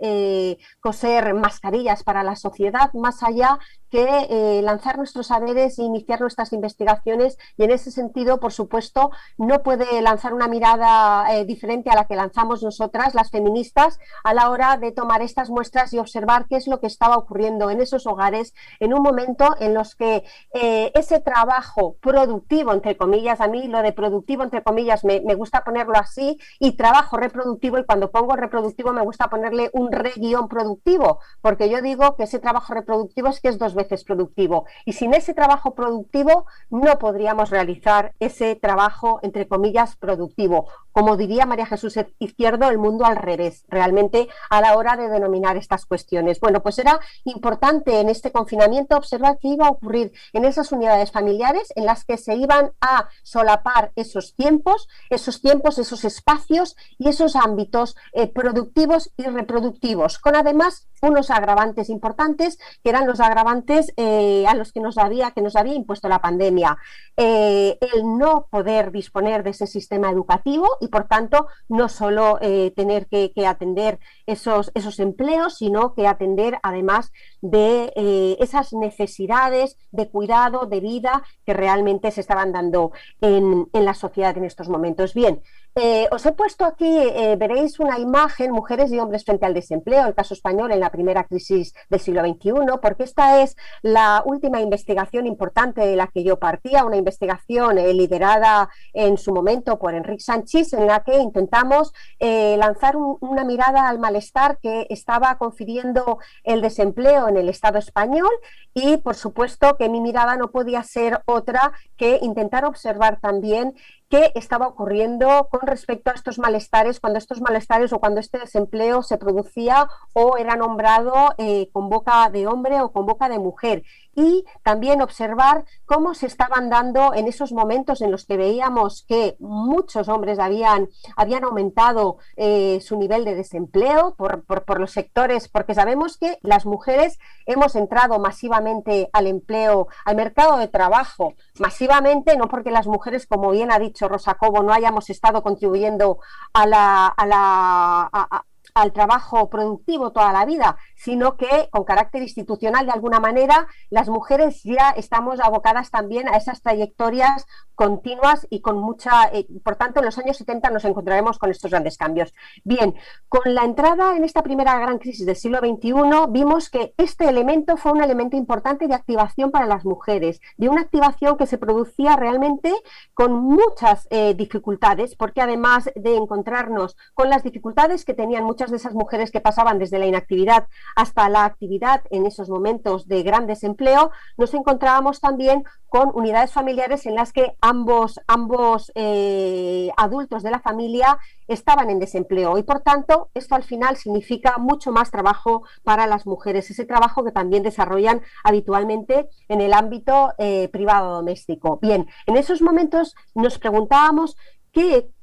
coser mascarillas para la sociedad, más allá que lanzar nuestros saberes e iniciar nuestras investigaciones, y en ese sentido, por supuesto, no puede lanzar una mirada diferente a la que lanzamos nosotras, las feministas, a la hora de tomar estas muestras y observar qué es lo que estaba ocurriendo en esos hogares en un momento en los que ese trabajo productivo, entre comillas, a mí lo de productivo, entre comillas, me gusta ponerlo así, y trabajo reproductivo, y cuando pongo reproductivo me gusta ponerle un re-guión productivo, porque yo digo que ese trabajo reproductivo es que es 2 veces productivo, y sin ese trabajo productivo no podríamos realizar ese trabajo, entre comillas, productivo. Como diría María Jesús Izquierdo, el mundo al revés, realmente, a la hora de denominar estas cuestiones. Bueno, pues era importante en este confinamiento observar qué iba a ocurrir en esas unidades familiares en las que se iban a solapar esos tiempos, esos espacios y esos ámbitos productivos y reproductivos, con además unos agravantes importantes, que eran los agravantes a los que nos había impuesto la pandemia. El no poder disponer de ese sistema educativo y, por tanto, no solo tener que atender esos empleos, sino que atender además de esas necesidades de cuidado, de vida, que realmente se estaban dando en la sociedad en estos momentos. Bien, os he puesto aquí, veréis una imagen, mujeres y hombres frente al desempleo, el caso español en la primera crisis del siglo XXI, porque esta es la última investigación importante de la que yo partía, una investigación liderada en su momento por Enric Sanchis, en la que intentamos lanzar una mirada al malestar que estaba confiriendo el desempleo en el Estado español, y por supuesto que mi mirada no podía ser otra que intentar observar también qué estaba ocurriendo con respecto a estos malestares, cuando estos malestares o cuando este desempleo se producía o era nombrado con boca de hombre o con boca de mujer, y también observar cómo se estaban dando en esos momentos en los que veíamos que muchos hombres habían aumentado su nivel de desempleo por los sectores, porque sabemos que las mujeres hemos entrado masivamente al empleo, al mercado de trabajo, masivamente, no porque las mujeres, como bien ha dicho Rosa Cobo, no hayamos estado contribuyendo al trabajo productivo toda la vida, sino que con carácter institucional, de alguna manera, las mujeres ya estamos abocadas también a esas trayectorias continuas y con mucha... por tanto, en los años 70 nos encontraremos con estos grandes cambios. Bien, con la entrada en esta primera gran crisis del siglo XXI, vimos que este elemento fue un elemento importante de activación para las mujeres, de una activación que se producía realmente con muchas dificultades, porque además de encontrarnos con las dificultades que tenían muchas de esas mujeres que pasaban desde la inactividad hasta la actividad en esos momentos de gran desempleo, nos encontrábamos también con unidades familiares en las que ambos adultos de la familia estaban en desempleo, y por tanto esto al final significa mucho más trabajo para las mujeres, ese trabajo que también desarrollan habitualmente en el ámbito privado doméstico. Bien, en esos momentos nos preguntábamos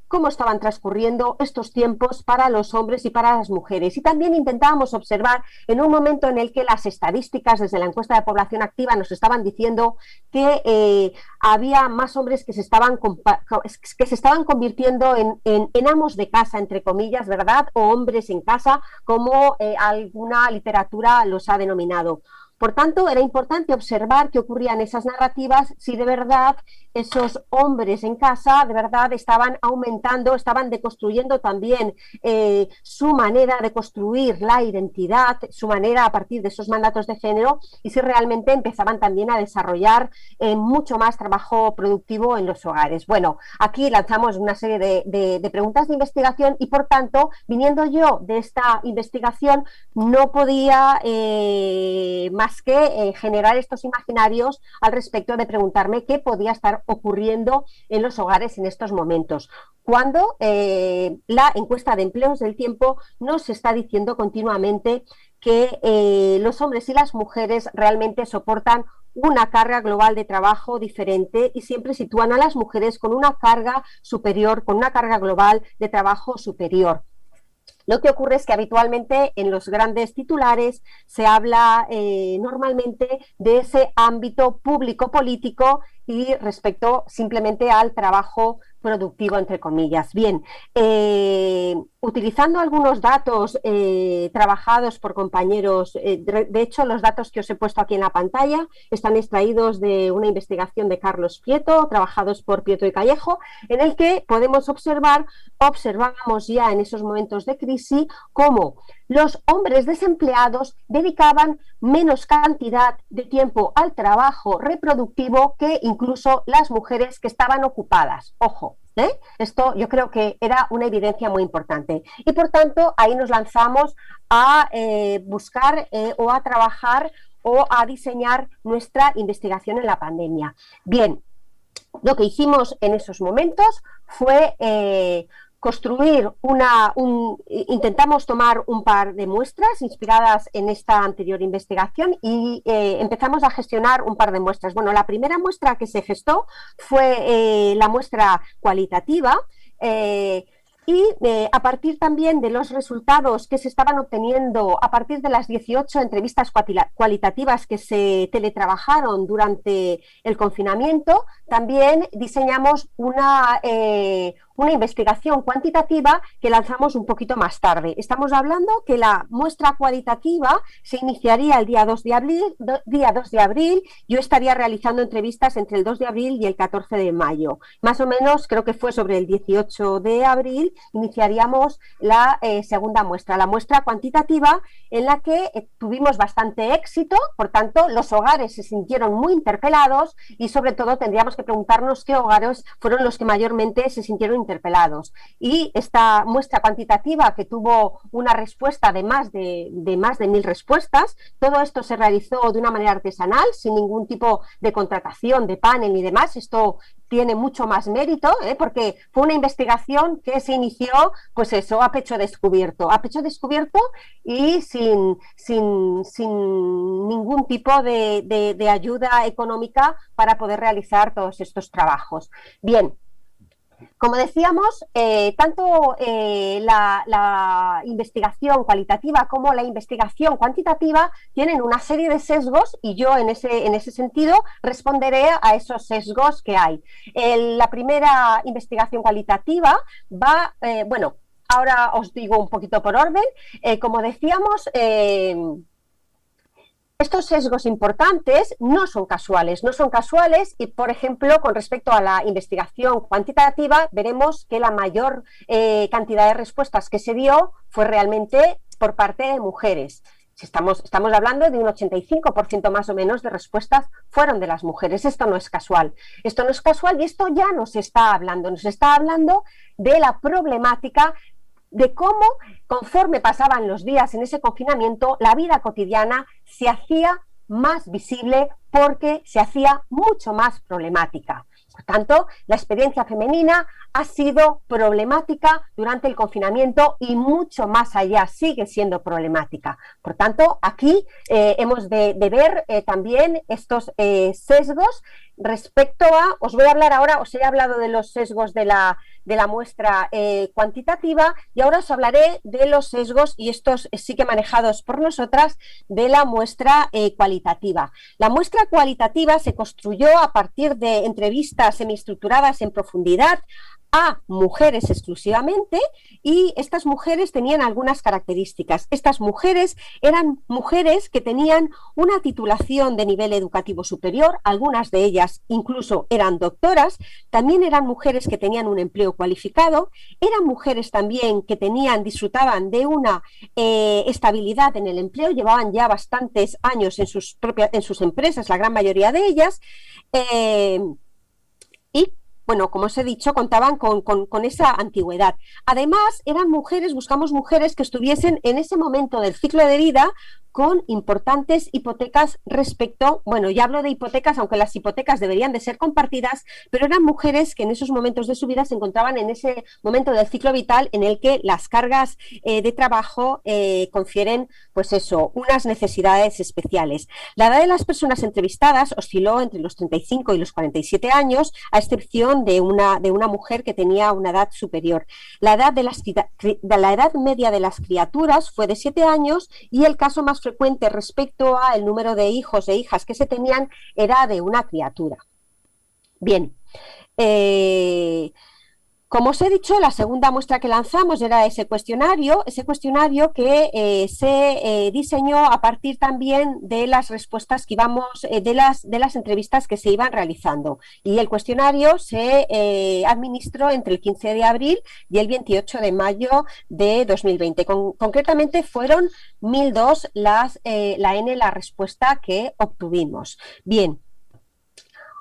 cómo estaban transcurriendo estos tiempos para los hombres y para las mujeres, y también intentábamos observar en un momento en el que las estadísticas desde la encuesta de población activa nos estaban diciendo que había más hombres que se estaban convirtiendo en amos de casa, entre comillas, ¿verdad?, o hombres en casa, como alguna literatura los ha denominado. Por tanto, era importante observar qué ocurría en esas narrativas, si de verdad esos hombres en casa de verdad estaban aumentando, estaban deconstruyendo también su manera de construir la identidad, su manera a partir de esos mandatos de género, y si realmente empezaban también a desarrollar mucho más trabajo productivo en los hogares. Bueno, aquí lanzamos una serie de preguntas de investigación y, por tanto, viniendo yo de esta investigación, no podía más que generar estos imaginarios al respecto de preguntarme qué podía estar ocurriendo en los hogares en estos momentos, cuando la encuesta de empleos del Tiempo nos está diciendo continuamente que los hombres y las mujeres realmente soportan una carga global de trabajo diferente y siempre sitúan a las mujeres con una carga superior, con una carga global de trabajo superior. Lo que ocurre es que habitualmente en los grandes titulares se habla normalmente de ese ámbito público-político y respecto simplemente al trabajo productivo, entre comillas. Bien, utilizando algunos datos trabajados por compañeros, de hecho los datos que os he puesto aquí en la pantalla están extraídos de una investigación de Carlos Prieto, trabajados por Prieto y Callejo, en el que podemos observábamos ya en esos momentos de crisis cómo los hombres desempleados dedicaban menos cantidad de tiempo al trabajo reproductivo que incluso las mujeres que estaban ocupadas. Ojo, esto yo creo que era una evidencia muy importante. Y por tanto, ahí nos lanzamos a buscar o a trabajar o a diseñar nuestra investigación en la pandemia. Bien, lo que hicimos en esos momentos fue construir intentamos tomar un par de muestras inspiradas en esta anterior investigación y empezamos a gestionar un par de muestras. Bueno, la primera muestra que se gestó fue la muestra cualitativa, y a partir también de los resultados que se estaban obteniendo a partir de las 18 entrevistas cualitativas que se teletrabajaron durante el confinamiento, también diseñamos una investigación cuantitativa que lanzamos un poquito más tarde. Estamos hablando que la muestra cualitativa se iniciaría el día 2 de abril. Yo estaría realizando entrevistas entre el 2 de abril y el 14 de mayo. Más o menos, creo que fue sobre el 18 de abril, iniciaríamos la segunda muestra, la muestra cuantitativa, en la que tuvimos bastante éxito. Por tanto, los hogares se sintieron muy interpelados y, sobre todo, tendríamos que preguntarnos qué hogares fueron los que mayormente se sintieron interpelados. Y esta muestra cuantitativa, que tuvo una respuesta de más de 1.000 respuestas, todo esto se realizó de una manera artesanal, sin ningún tipo de contratación, de panel ni demás. Esto tiene mucho más mérito, porque fue una investigación que se inició, pues eso, a pecho descubierto y sin ningún tipo de ayuda económica para poder realizar todos estos trabajos. Bien, como decíamos, tanto la investigación cualitativa como la investigación cuantitativa tienen una serie de sesgos y yo en ese sentido responderé a esos sesgos que hay. La primera investigación cualitativa va, bueno, ahora os digo un poquito por orden. Como decíamos, estos sesgos importantes no son casuales y, por ejemplo, con respecto a la investigación cuantitativa, veremos que la mayor cantidad de respuestas que se dio fue realmente por parte de mujeres. Estamos hablando de un 85% más o menos de respuestas fueron de las mujeres. Esto no es casual y esto ya nos está hablando de la problemática de cómo, conforme pasaban los días en ese confinamiento, la vida cotidiana se hacía más visible porque se hacía mucho más problemática. Por tanto, la experiencia femenina ha sido problemática durante el confinamiento y mucho más allá, sigue siendo problemática. Por tanto, aquí hemos de ver también estos sesgos respecto a, os voy a hablar ahora, os he hablado de los sesgos de la muestra cuantitativa y ahora os hablaré de los sesgos, y estos sí que manejados por nosotras, de la muestra cualitativa. La muestra cualitativa se construyó a partir de entrevistas semiestructuradas en profundidad a mujeres exclusivamente, y estas mujeres tenían algunas características. Estas mujeres eran mujeres que tenían una titulación de nivel educativo superior, algunas de ellas incluso eran doctoras, también eran mujeres que tenían un empleo cualificado, eran mujeres también que disfrutaban de una estabilidad en el empleo, llevaban ya bastantes años en sus empresas, la gran mayoría de ellas, y bueno, como os he dicho, contaban con esa antigüedad. Además, eran mujeres, buscamos mujeres que estuviesen en ese momento del ciclo de vida con importantes hipotecas respecto, bueno, ya hablo de hipotecas, aunque las hipotecas deberían de ser compartidas, pero eran mujeres que en esos momentos de su vida se encontraban en ese momento del ciclo vital en el que las cargas de trabajo confieren, pues eso, unas necesidades especiales. La edad de las personas entrevistadas osciló entre los 35 y los 47 años, a excepción de una mujer que tenía una edad superior. La edad media de las criaturas fue de 7 años y el caso más frecuente respecto al número de hijos e hijas que se tenían era de una criatura. Bien, como os he dicho, la segunda muestra que lanzamos era ese cuestionario que se diseñó a partir también de las respuestas que íbamos, de las entrevistas que se iban realizando. Y el cuestionario se administró entre el 15 de abril y el 28 de mayo de 2020. Concretamente fueron 1002 la respuesta que obtuvimos. Bien.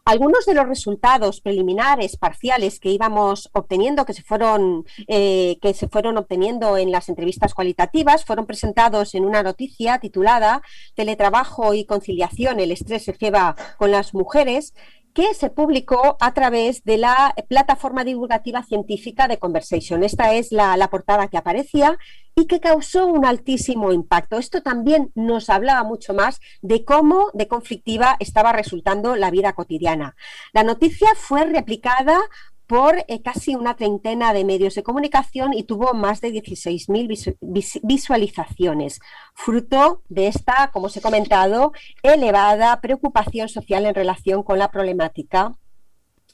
Algunos de los resultados preliminares parciales que íbamos obteniendo, que se fueron obteniendo en las entrevistas cualitativas, fueron presentados en una noticia titulada Teletrabajo y conciliación, el estrés se lleva con las mujeres, que se publicó a través de la plataforma divulgativa científica de Conversation. Esta es la portada que aparecía y que causó un altísimo impacto. Esto también nos hablaba mucho más de cómo de conflictiva estaba resultando la vida cotidiana. La noticia fue replicada por casi una treintena de medios de comunicación y tuvo más de 16.000 visualizaciones, fruto de esta, como os he comentado, elevada preocupación social en relación con la problemática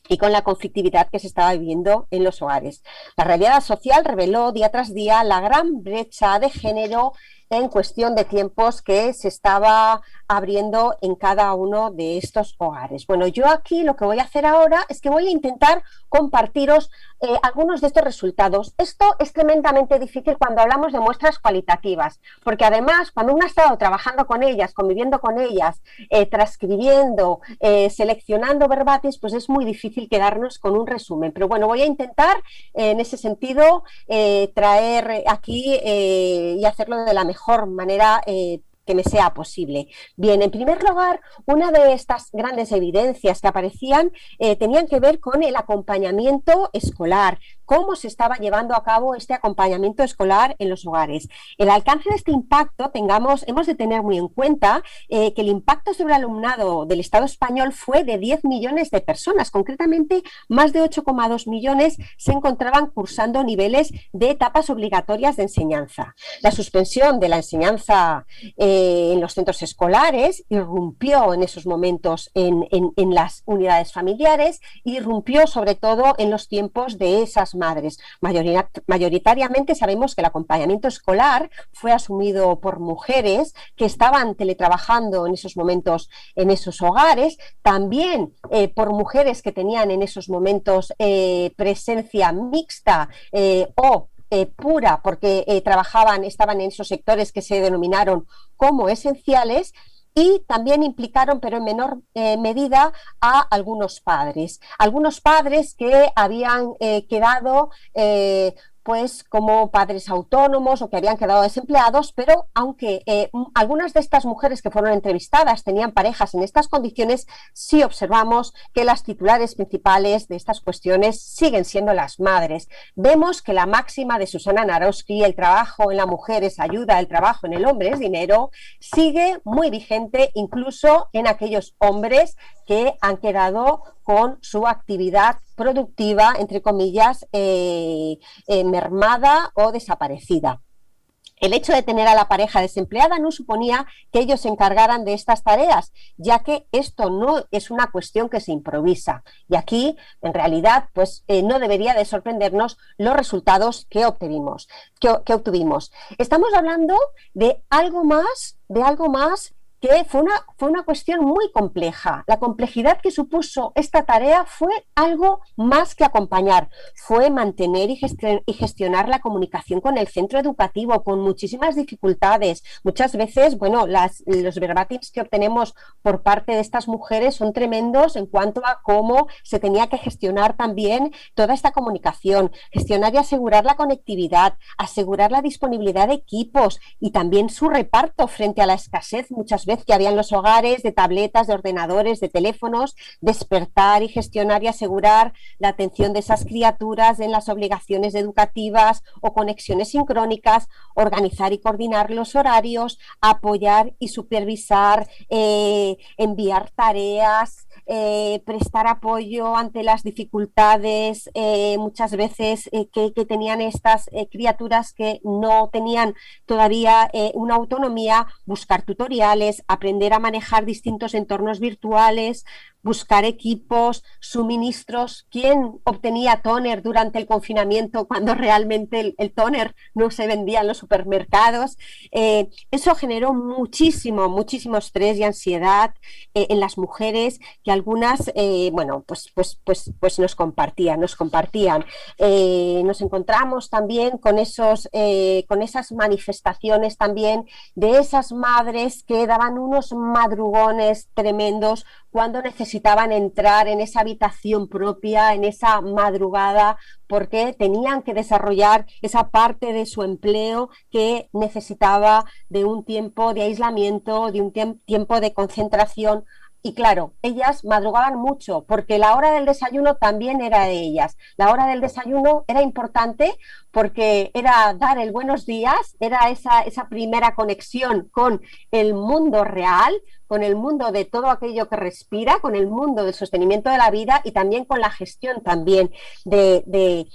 y con la conflictividad que se estaba viviendo en los hogares. La realidad social reveló día tras día la gran brecha de género en cuestión de tiempos que se estaba abriendo en cada uno de estos hogares. Bueno, yo aquí lo que voy a hacer ahora es que voy a intentar compartiros algunos de estos resultados. Esto es tremendamente difícil cuando hablamos de muestras cualitativas, porque además cuando uno ha estado trabajando con ellas, conviviendo con ellas, transcribiendo, seleccionando verbatis, pues es muy difícil quedarnos con un resumen. Pero bueno, voy a intentar en ese sentido traer aquí y hacerlo de la mejor manera que me sea posible. Bien, en primer lugar, una de estas grandes evidencias que aparecían tenían que ver con el acompañamiento escolar, cómo se estaba llevando a cabo este acompañamiento escolar en los hogares. El alcance de este impacto hemos de tener muy en cuenta que el impacto sobre el alumnado del Estado español fue de 10 millones de personas, concretamente más de 8,2 millones se encontraban cursando niveles de etapas obligatorias de enseñanza. La suspensión de la enseñanza en los centros escolares irrumpió en esos momentos en las unidades familiares, irrumpió sobre todo en los tiempos de esas madres. Mayoritariamente sabemos que el acompañamiento escolar fue asumido por mujeres que estaban teletrabajando en esos momentos en esos hogares, también por mujeres que tenían en esos momentos presencia mixta o pura, porque estaban en esos sectores que se denominaron como esenciales, y también implicaron, pero en menor medida, a algunos padres que habían quedado pues como padres autónomos o que habían quedado desempleados, pero aunque algunas de estas mujeres que fueron entrevistadas tenían parejas en estas condiciones, sí observamos que las titulares principales de estas cuestiones siguen siendo las madres. Vemos que la máxima de Susana Naroski, el trabajo en la mujer es ayuda, el trabajo en el hombre es dinero, sigue muy vigente incluso en aquellos hombres que han quedado con su actividad productiva, entre comillas, mermada o desaparecida. El hecho de tener a la pareja desempleada no suponía que ellos se encargaran de estas tareas, ya que esto no es una cuestión que se improvisa. Y aquí, en realidad, pues no debería de sorprendernos los resultados que obtuvimos. Estamos hablando de algo más que fue una cuestión muy compleja. La complejidad que supuso esta tarea fue algo más que acompañar, fue mantener y gestionar la comunicación con el centro educativo, con muchísimas dificultades. Muchas veces, bueno, los verbatims que obtenemos por parte de estas mujeres son tremendos en cuanto a cómo se tenía que gestionar también toda esta comunicación, gestionar y asegurar la conectividad, asegurar la disponibilidad de equipos y también su reparto frente a la escasez muchas veces que había en los hogares de tabletas, de ordenadores, de teléfonos, despertar y gestionar y asegurar la atención de esas criaturas en las obligaciones educativas o conexiones sincrónicas, organizar y coordinar los horarios, apoyar y supervisar, enviar tareas, prestar apoyo ante las dificultades muchas veces que tenían estas criaturas que no tenían todavía una autonomía, buscar tutoriales, aprender a manejar distintos entornos virtuales, buscar equipos, suministros. ¿Quién obtenía tóner durante el confinamiento cuando realmente el tóner no se vendía en los supermercados? Eso generó muchísimo estrés y ansiedad en las mujeres, que algunas, pues nos compartían. Nos encontramos también con esas manifestaciones también de esas madres que daban unos madrugones tremendos cuando necesitaban entrar en esa habitación propia, en esa madrugada, porque tenían que desarrollar esa parte de su empleo que necesitaba de un tiempo de aislamiento, de un tiempo de concentración. Y claro, ellas madrugaban mucho porque la hora del desayuno también era de ellas. La hora del desayuno era importante porque era dar el buenos días, era esa primera conexión con el mundo real, con el mundo de todo aquello que respira, con el mundo del sostenimiento de la vida y también con la gestión también de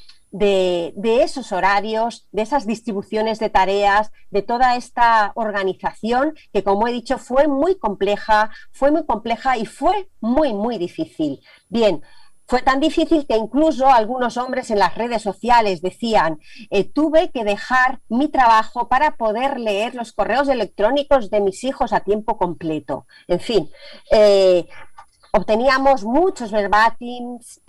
esos horarios, de esas distribuciones de tareas, de toda esta organización que, como he dicho, fue muy compleja y fue muy difícil. Bien, fue tan difícil que incluso algunos hombres en las redes sociales decían: tuve que dejar mi trabajo para poder leer los correos electrónicos de mis hijos a tiempo completo. En fin, obteníamos muchos verbatims.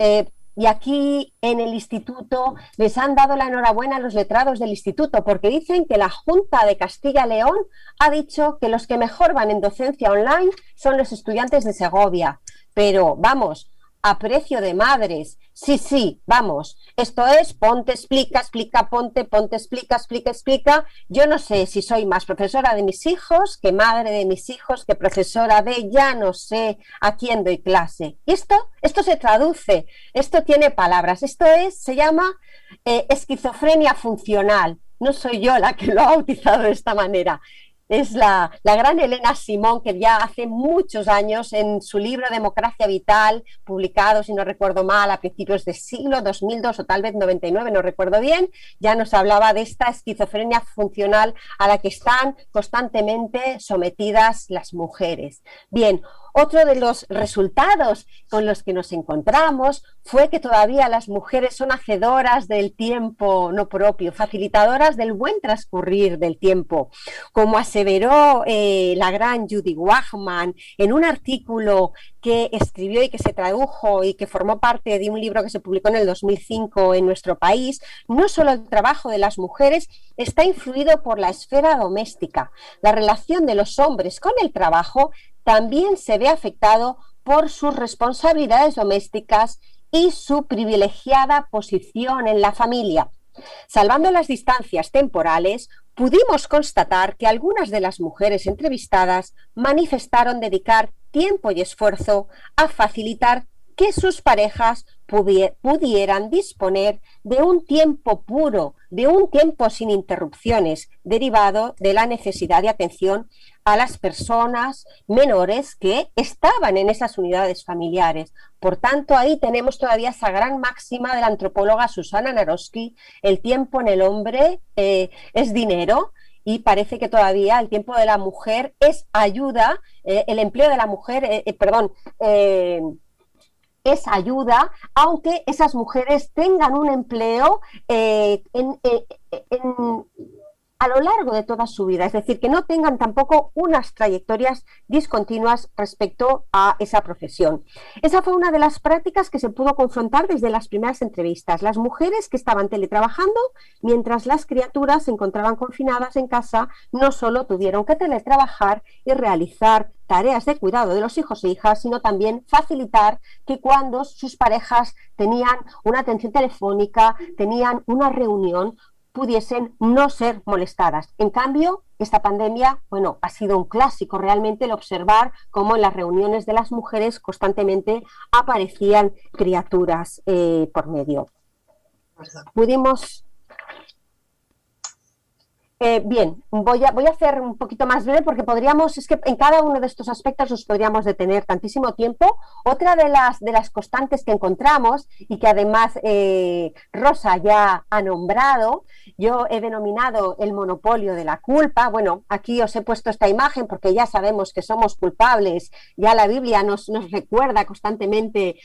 Y aquí en el instituto les han dado la enhorabuena a los letrados del instituto, porque dicen que la Junta de Castilla y León ha dicho que los que mejor van en docencia online son los estudiantes de Segovia. Pero vamos, a precio de madres. Sí, vamos. Esto es ponte, explica, ponte, explica. Yo no sé si soy más profesora de mis hijos, que madre de mis hijos, que profesora de ya no sé a quién doy clase. Y esto se traduce, esto tiene palabras, se llama esquizofrenia funcional. No soy yo la que lo ha bautizado de esta manera. Es la gran Elena Simón, que ya hace muchos años en su libro Democracia Vital, publicado, si no recuerdo mal, a principios del siglo 2002 o tal vez 99, no recuerdo bien, ya nos hablaba de esta esquizofrenia funcional a la que están constantemente sometidas las mujeres. Bien, otro de los resultados con los que nos encontramos fue que todavía las mujeres son hacedoras del tiempo no propio, facilitadoras del buen transcurrir del tiempo. Como aseveró la gran Judy Wachman en un artículo que escribió y que se tradujo y que formó parte de un libro que se publicó en el 2005 en nuestro país, no solo el trabajo de las mujeres está influido por la esfera doméstica. La relación de los hombres con el trabajo también se ve afectado por sus responsabilidades domésticas y su privilegiada posición en la familia. Salvando las distancias temporales, pudimos constatar que algunas de las mujeres entrevistadas manifestaron dedicar tiempo y esfuerzo a facilitar que sus parejas pudieran disponer de un tiempo puro, de un tiempo sin interrupciones, derivado de la necesidad de atención a las personas menores que estaban en esas unidades familiares. Por tanto, ahí tenemos todavía esa gran máxima de la antropóloga Susana Naroski: el tiempo en el hombre es dinero. y parece que todavía el tiempo de la mujer es ayuda, el empleo de la mujer, es ayuda, aunque esas mujeres tengan un empleo a lo largo de toda su vida, es decir, que no tengan tampoco unas trayectorias discontinuas respecto a esa profesión. Esa fue una de las prácticas que se pudo confrontar desde las primeras entrevistas. Las mujeres que estaban teletrabajando, mientras las criaturas se encontraban confinadas en casa, no solo tuvieron que teletrabajar y realizar tareas de cuidado de los hijos e hijas, sino también facilitar que cuando sus parejas tenían una atención telefónica, tenían una reunión, pudiesen no ser molestadas. En cambio, esta pandemia, bueno, ha sido un clásico realmente el observar cómo en las reuniones de las mujeres constantemente aparecían criaturas por medio. Pudimos... bien, voy a hacer un poquito más breve porque es que en cada uno de estos aspectos nos podríamos detener tantísimo tiempo. Otra de las constantes que encontramos y que además Rosa ya ha nombrado, yo he denominado el monopolio de la culpa. Bueno, aquí os he puesto esta imagen porque ya sabemos que somos culpables, ya la Biblia nos recuerda constantemente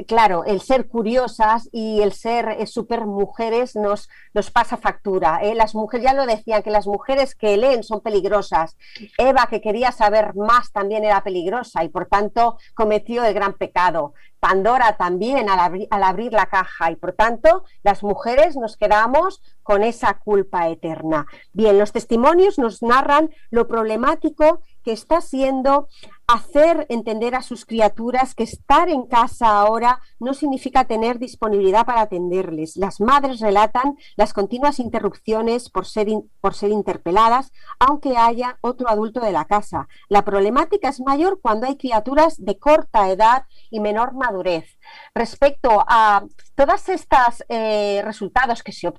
claro, el ser curiosas y el ser supermujeres nos pasa factura, las mujeres, ya lo decían, que las mujeres que leen son peligrosas. Eva, que quería saber más, también era peligrosa y por tanto cometió el gran pecado. Pandora también al abrir la caja y por tanto las mujeres nos quedamos con esa culpa eterna. Bien, los testimonios nos narran lo problemático que está siendo hacer entender a sus criaturas que estar en casa ahora no significa tener disponibilidad para atenderles. Las madres relatan las continuas interrupciones por ser interpeladas, aunque haya otro adulto de la casa. La problemática es mayor cuando hay criaturas de corta edad y menor madurez. Respecto a todos estos resultados que se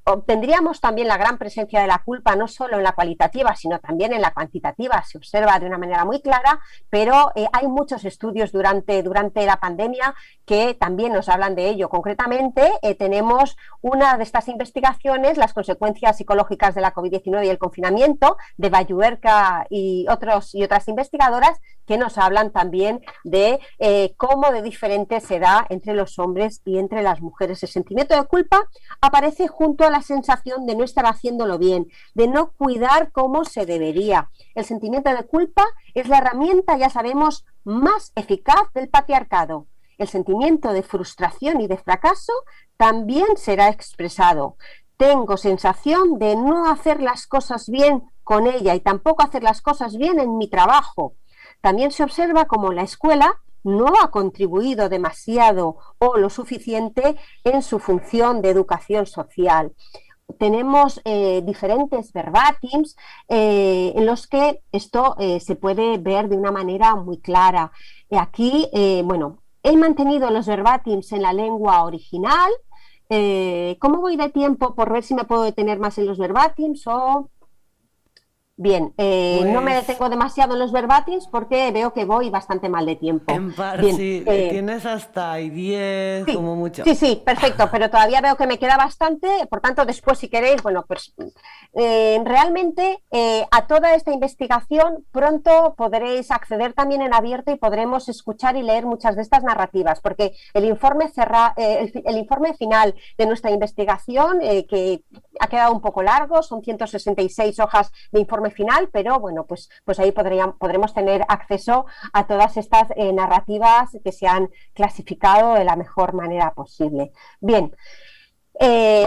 obtendríamos también la gran presencia de la culpa, no solo en la cualitativa, sino también en la cuantitativa. Se observa de una manera muy clara, pero hay muchos estudios durante la pandemia que también nos hablan de ello. Concretamente, tenemos una de estas investigaciones, las consecuencias psicológicas de la COVID-19 y el confinamiento, de Bayuerka y otras investigadoras, que nos hablan también de cómo de diferente se da entre los hombres y entre las mujeres. El sentimiento de culpa aparece junto a la sensación de no estar haciéndolo bien, de no cuidar como se debería. El sentimiento de culpa es la herramienta, ya sabemos, más eficaz del patriarcado. El sentimiento de frustración y de fracaso también será expresado. Tengo sensación de no hacer las cosas bien con ella y tampoco hacer las cosas bien en mi trabajo. También se observa cómo la escuela no ha contribuido demasiado o lo suficiente en su función de educación social. Tenemos diferentes verbatims en los que esto se puede ver de una manera muy clara. Aquí, bueno, he mantenido los verbatims en la lengua original. ¿Cómo voy de tiempo? Por ver si me puedo detener más en los verbatims o... Bien, no me detengo demasiado en los verbatims porque veo que voy bastante mal de tiempo. Bien, sí, tienes hasta 10 sí, como mucho. Sí, perfecto, pero todavía veo que me queda bastante, por tanto después si queréis, bueno, pues realmente a toda esta investigación pronto podréis acceder también en abierto y podremos escuchar y leer muchas de estas narrativas, porque el informe final de nuestra investigación, que ha quedado un poco largo, son 166 hojas de informe final, pero bueno, pues ahí podremos tener acceso a todas estas narrativas que se han clasificado de la mejor manera posible. Bien,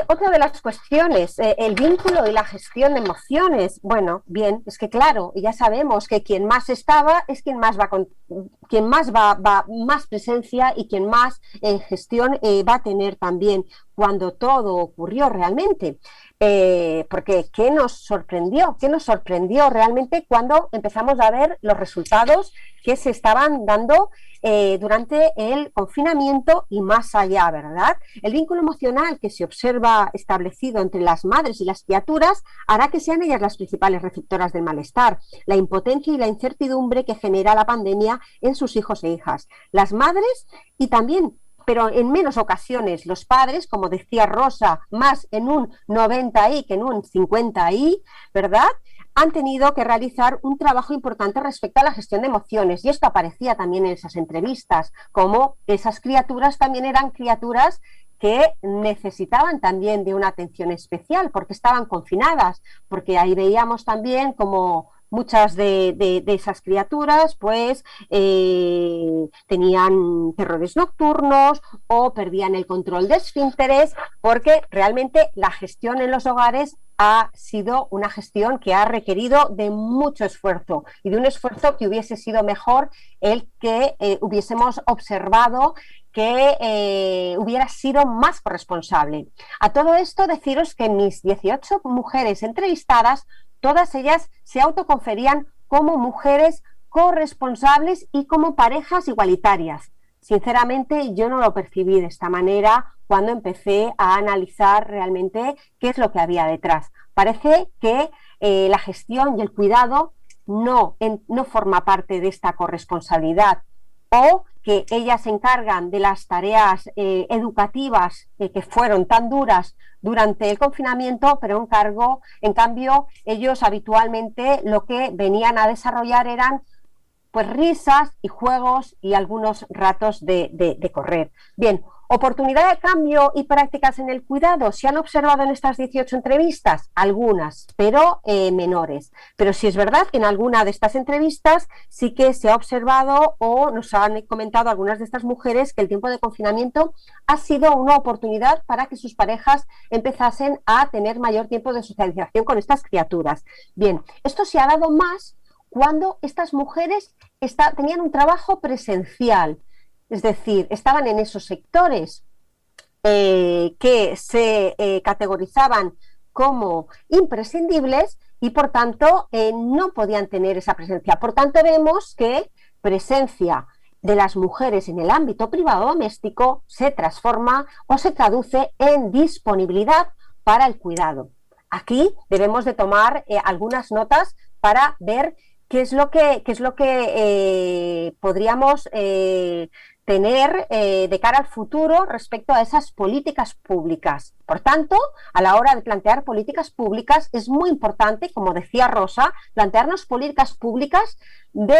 otra de las cuestiones, el vínculo y la gestión de emociones. Bueno, bien, es que claro, ya sabemos que quien más estaba es quien más va más presencia y quien más gestión va a tener también cuando todo ocurrió realmente. Porque ¿qué nos sorprendió? ¿Qué nos sorprendió realmente cuando empezamos a ver los resultados que se estaban dando durante el confinamiento y más allá, ¿verdad? El vínculo emocional que se observa establecido entre las madres y las criaturas hará que sean ellas las principales receptoras del malestar, la impotencia y la incertidumbre que genera la pandemia en sus hijos e hijas. Las madres y también pero en menos ocasiones los padres, como decía Rosa, más en un 90 que en un 50 ¿verdad?, han tenido que realizar un trabajo importante respecto a la gestión de emociones, y esto aparecía también en esas entrevistas, como esas criaturas también eran criaturas que necesitaban también de una atención especial porque estaban confinadas, porque ahí veíamos también como muchas de esas criaturas pues tenían terrores nocturnos o perdían el control de esfínteres, porque realmente la gestión en los hogares ha sido una gestión que ha requerido de mucho esfuerzo, y de un esfuerzo que hubiese sido mejor el que hubiésemos observado, que hubiera sido más corresponsable. A todo esto, deciros que mis 18 mujeres entrevistadas, todas ellas se autoconferían como mujeres corresponsables y como parejas igualitarias. Sinceramente, yo no lo percibí de esta manera cuando empecé a analizar realmente qué es lo que había detrás. Parece que la gestión y el cuidado no forma parte de esta corresponsabilidad, o que ellas se encargan de las tareas educativas que fueron tan duras durante el confinamiento, pero en cambio ellos habitualmente lo que venían a desarrollar eran pues risas y juegos y algunos ratos de correr. Bien, oportunidad de cambio y prácticas en el cuidado. ¿Se han observado en estas 18 entrevistas? Algunas, pero menores. Pero sí es verdad que en alguna de estas entrevistas sí que se ha observado, o nos han comentado algunas de estas mujeres, que el tiempo de confinamiento ha sido una oportunidad para que sus parejas empezasen a tener mayor tiempo de socialización con estas criaturas. Bien, esto se ha dado más cuando estas mujeres tenían un trabajo presencial, es decir, estaban en esos sectores que se categorizaban como imprescindibles y por tanto no podían tener esa presencia. Por tanto, vemos que presencia de las mujeres en el ámbito privado doméstico se transforma o se traduce en disponibilidad para el cuidado. Aquí debemos de tomar algunas notas para ver qué es lo que podríamos tener de cara al futuro respecto a esas políticas públicas. Por tanto, a la hora de plantear políticas públicas es muy importante, como decía Rosa, plantearnos políticas públicas de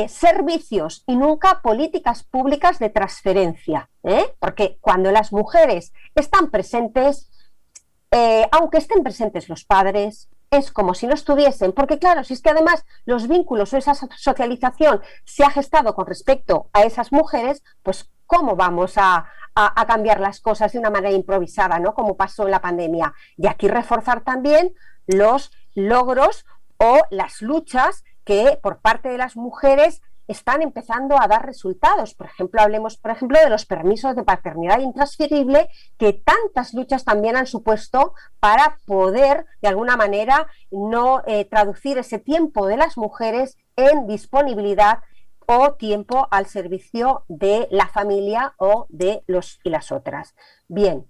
servicios y nunca políticas públicas de transferencia, porque cuando las mujeres están presentes, aunque estén presentes los padres, es como si no estuviesen, porque claro, si es que además los vínculos o esa socialización se ha gestado con respecto a esas mujeres, pues ¿cómo vamos a cambiar las cosas de una manera improvisada, ¿no?, como pasó en la pandemia? Y aquí reforzar también los logros o las luchas que por parte de las mujeres están empezando a dar resultados. Por ejemplo, hablemos, de los permisos de paternidad intransferible, que tantas luchas también han supuesto para poder, de alguna manera, no traducir ese tiempo de las mujeres en disponibilidad o tiempo al servicio de la familia o de los y las otras. Bien,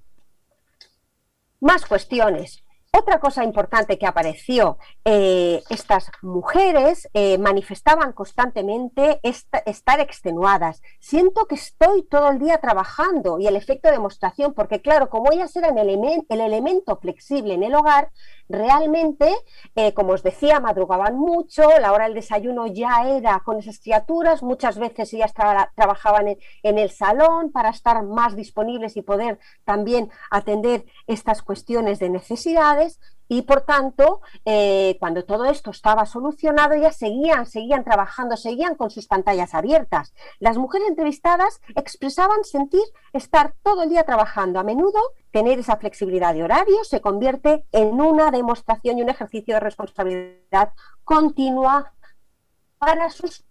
más cuestiones. Otra cosa importante que apareció, estas mujeres manifestaban constantemente estar extenuadas. Siento que estoy todo el día trabajando, y el efecto de demostración, porque claro, como ellas eran el elemento flexible en el hogar, realmente, como os decía, madrugaban mucho, la hora del desayuno ya era con esas criaturas, muchas veces ellas trabajaban en el salón para estar más disponibles y poder también atender estas cuestiones de necesidades. Y por tanto, cuando todo esto estaba solucionado, ellas seguían trabajando, seguían con sus pantallas abiertas. Las mujeres entrevistadas expresaban sentir estar todo el día trabajando. A menudo, tener esa flexibilidad de horario se convierte en una demostración y un ejercicio de responsabilidad continua para sus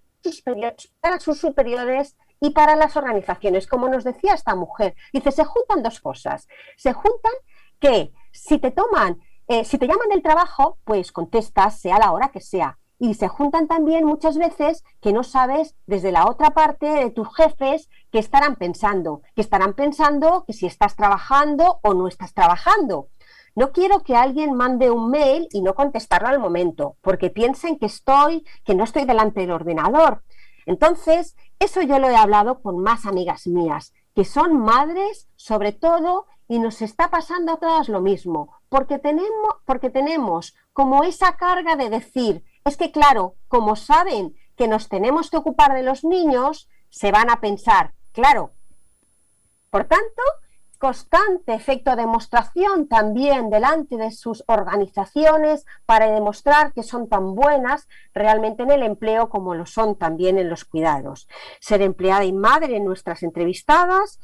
superiores y para las organizaciones. Como nos decía esta mujer, dice, se juntan dos cosas. Se juntan que si te llaman del trabajo, pues contestas, sea la hora que sea. Y se juntan también muchas veces que no sabes desde la otra parte de tus jefes qué estarán pensando. Que si estás trabajando o no estás trabajando. No quiero que alguien mande un mail y no contestarlo al momento, porque piensen que no estoy delante del ordenador. Entonces, eso yo lo he hablado con más amigas mías. que son madres sobre todo, y nos está pasando a todas lo mismo, porque tenemos como esa carga de decir, es que claro, como saben que nos tenemos que ocupar de los niños, se van a pensar, claro, por tanto, constante efecto de demostración también delante de sus organizaciones para demostrar que son tan buenas realmente en el empleo como lo son también en los cuidados. Ser empleada y madre en nuestras entrevistadas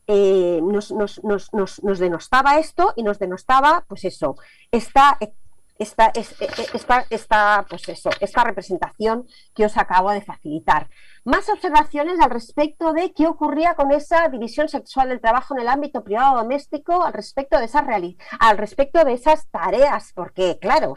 nos denostaba esto y nos denostaba, pues eso, esta representación que os acabo de facilitar. Más observaciones al respecto de qué ocurría con esa división sexual del trabajo en el ámbito privado doméstico al respecto de esas tareas, porque claro,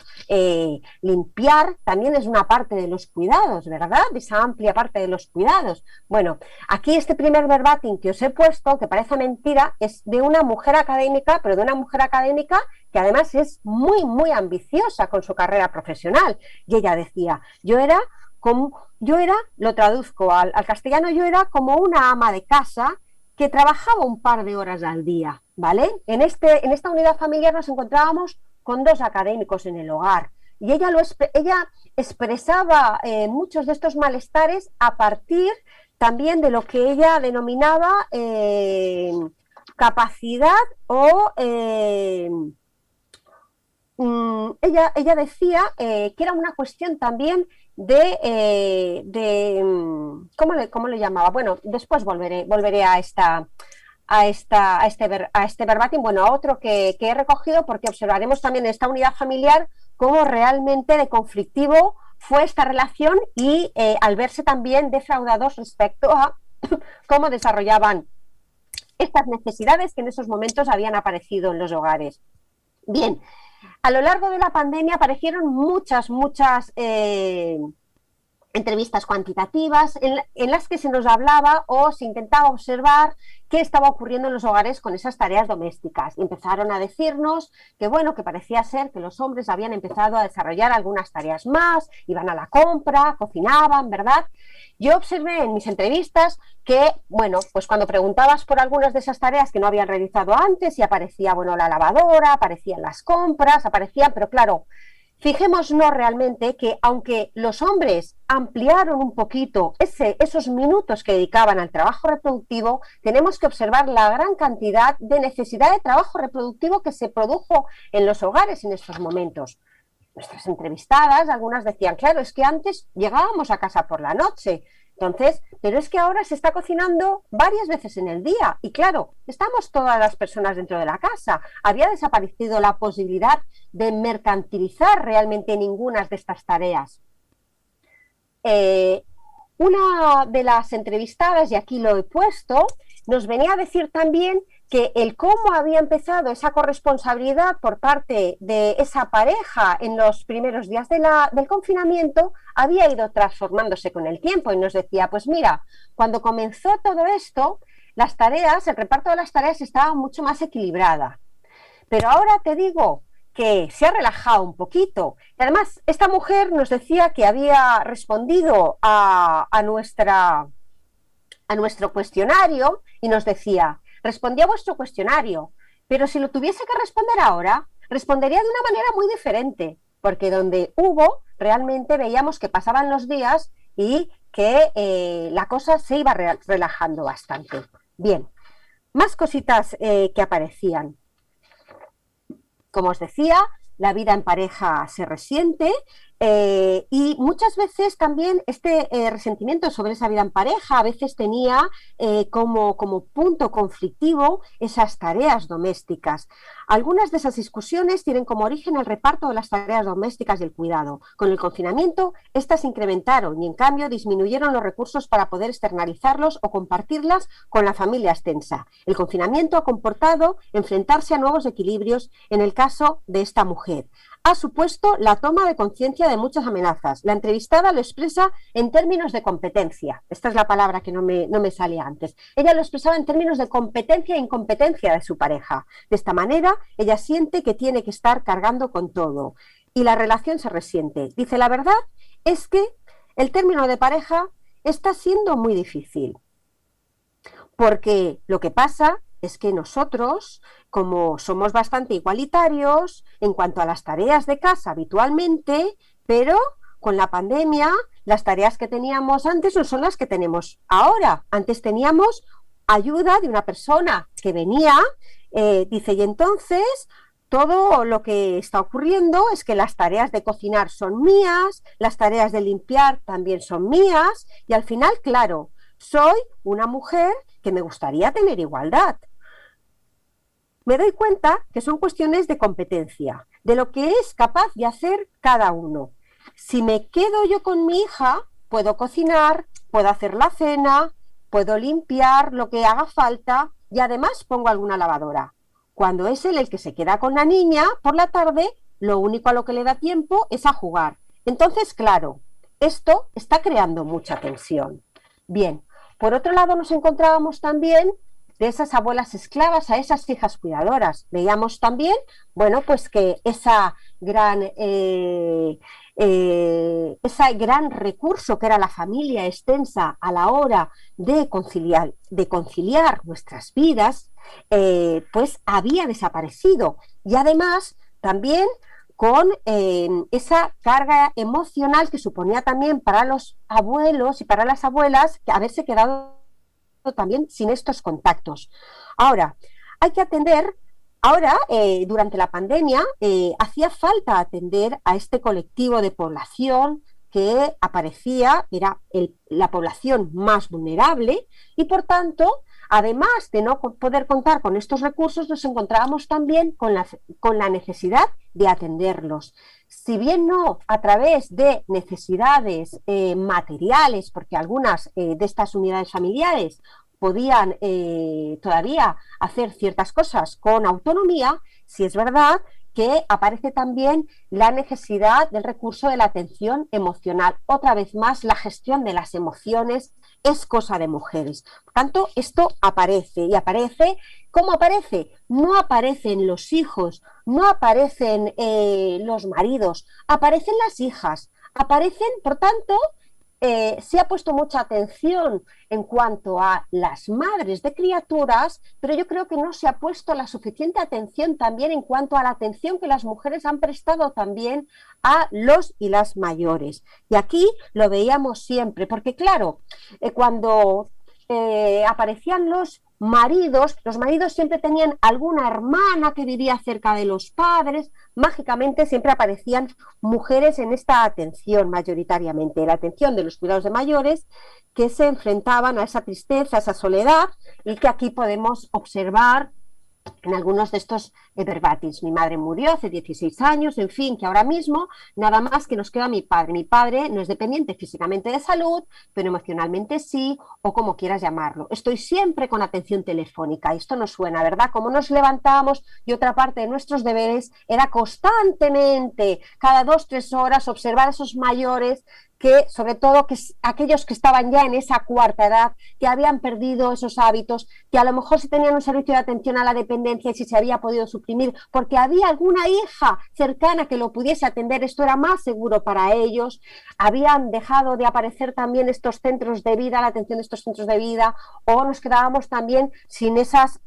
limpiar también es una parte de los cuidados, ¿verdad? Esa amplia parte de los cuidados. Bueno, aquí este primer verbatim que os he puesto, que parece mentira, es de una mujer académica, pero de una mujer académica que además es muy, muy ambiciosa con su carrera profesional. Y ella decía, lo traduzco al castellano, yo era como una ama de casa que trabajaba un par de horas al día, ¿vale? En esta unidad familiar nos encontrábamos con 2 académicos en el hogar y ella expresaba muchos de estos malestares a partir también de lo que ella denominaba capacidad o... ella decía que era una cuestión también ¿cómo le llamaba? Bueno, después volveré a este verbatim, bueno, a otro que he recogido, porque observaremos también en esta unidad familiar cómo realmente de conflictivo fue esta relación y al verse también defraudados respecto a cómo desarrollaban estas necesidades que en esos momentos habían aparecido en los hogares. Bien, a lo largo de la pandemia aparecieron muchas entrevistas cuantitativas en las que se nos hablaba o se intentaba observar qué estaba ocurriendo en los hogares con esas tareas domésticas. Y empezaron a decirnos que, bueno, que parecía ser que los hombres habían empezado a desarrollar algunas tareas más, iban a la compra, cocinaban, ¿verdad? Yo observé en mis entrevistas que, bueno, pues cuando preguntabas por algunas de esas tareas que no habían realizado antes, y aparecía, bueno, la lavadora, aparecían las compras, pero claro, fijémonos realmente que aunque los hombres ampliaron un poquito esos minutos que dedicaban al trabajo reproductivo, tenemos que observar la gran cantidad de necesidad de trabajo reproductivo que se produjo en los hogares en estos momentos. Nuestras entrevistadas, algunas decían, claro, es que antes llegábamos a casa por la noche, entonces, pero es que ahora se está cocinando varias veces en el día y claro, estamos todas las personas dentro de la casa. Había desaparecido la posibilidad de mercantilizar realmente ninguna de estas tareas. Una de las entrevistadas, y aquí lo he puesto, nos venía a decir también que el cómo había empezado esa corresponsabilidad por parte de esa pareja en los primeros días del confinamiento había ido transformándose con el tiempo y nos decía, pues mira, cuando comenzó todo esto, las tareas, el reparto de las tareas estaba mucho más equilibrada. Pero ahora te digo que se ha relajado un poquito. Y además, esta mujer nos decía que había respondido a nuestro cuestionario y nos decía, respondí a vuestro cuestionario, pero si lo tuviese que responder ahora, respondería de una manera muy diferente, porque donde hubo, realmente veíamos que pasaban los días y que la cosa se iba relajando bastante. Bien, más cositas que aparecían. Como os decía, la vida en pareja se resiente y muchas veces también este resentimiento sobre esa vida en pareja a veces tenía como punto conflictivo esas tareas domésticas. Algunas de esas discusiones tienen como origen el reparto de las tareas domésticas y el cuidado. Con el confinamiento, estas se incrementaron y en cambio disminuyeron los recursos para poder externalizarlos o compartirlas con la familia extensa. El confinamiento ha comportado enfrentarse a nuevos equilibrios en el caso de esta mujer. Ha supuesto la toma de conciencia de muchas amenazas. La entrevistada lo expresa en términos de competencia. Esta es la palabra que no me salía antes. Ella lo expresaba en términos de competencia e incompetencia de su pareja. De esta manera, ella siente que tiene que estar cargando con todo y la relación se resiente. Dice, la verdad es que el término de pareja está siendo muy difícil. porque lo que pasa es que nosotros, como somos bastante igualitarios en cuanto a las tareas de casa habitualmente, pero con la pandemia las tareas que teníamos antes no son las que tenemos ahora. Antes teníamos ayuda de una persona que venía, dice, y entonces todo lo que está ocurriendo es que las tareas de cocinar son mías, las tareas de limpiar también son mías, y al final, claro, soy una mujer que me gustaría tener igualdad. Me doy cuenta que son cuestiones de competencia, de lo que es capaz de hacer cada uno. Si me quedo yo con mi hija, puedo cocinar, puedo hacer la cena, puedo limpiar lo que haga falta y además pongo alguna lavadora. Cuando es él el que se queda con la niña por la tarde, lo único a lo que le da tiempo es a jugar. Entonces, claro, esto está creando mucha tensión. Bien, por otro lado nos encontrábamos también de esas abuelas esclavas a esas hijas cuidadoras. Veíamos también, bueno, pues que ese gran recurso que era la familia extensa a la hora de conciliar nuestras vidas, pues había desaparecido. Y además también con esa carga emocional que suponía también para los abuelos y para las abuelas haberse quedado también sin estos contactos. Ahora, hay que atender, durante la pandemia, hacía falta atender a este colectivo de población que aparecía, era la población más vulnerable y, por tanto, además de no poder contar con estos recursos, nos encontrábamos también con la necesidad de atenderlos. Si bien no a través de necesidades materiales, porque algunas de estas unidades familiares podían todavía hacer ciertas cosas con autonomía, sí es verdad que aparece también la necesidad del recurso de la atención emocional. Otra vez más, la gestión de las emociones es cosa de mujeres. Por tanto, esto aparece y aparece. ¿Cómo aparece? No aparecen los hijos, no aparecen los maridos, aparecen las hijas, aparecen, por tanto, se ha puesto mucha atención en cuanto a las madres de criaturas, pero yo creo que no se ha puesto la suficiente atención también en cuanto a la atención que las mujeres han prestado también a los y las mayores. Y aquí lo veíamos siempre, porque claro, cuando aparecían los maridos siempre tenían alguna hermana que vivía cerca de los padres, mágicamente siempre aparecían mujeres en esta atención mayoritariamente, la atención de los cuidados de mayores que se enfrentaban a esa tristeza, a esa soledad y que aquí podemos observar en algunos de estos verbatis. Mi madre murió hace 16 años, en fin, que ahora mismo nada más que nos queda mi padre. Mi padre no es dependiente físicamente de salud, pero emocionalmente sí, o como quieras llamarlo. Estoy siempre con atención telefónica. Esto nos suena, ¿verdad? Como nos levantamos y otra parte de nuestros deberes era constantemente, cada 2-3 horas, observar a esos mayores que, sobre todo, que aquellos que estaban ya en esa cuarta edad, que habían perdido esos hábitos, que a lo mejor si tenían un servicio de atención a la dependencia y si se había podido suprimir, porque había alguna hija cercana que lo pudiese atender, esto era más seguro para ellos, habían dejado de aparecer también estos centros de vida, la atención de estos centros de vida, o nos quedábamos también sin esas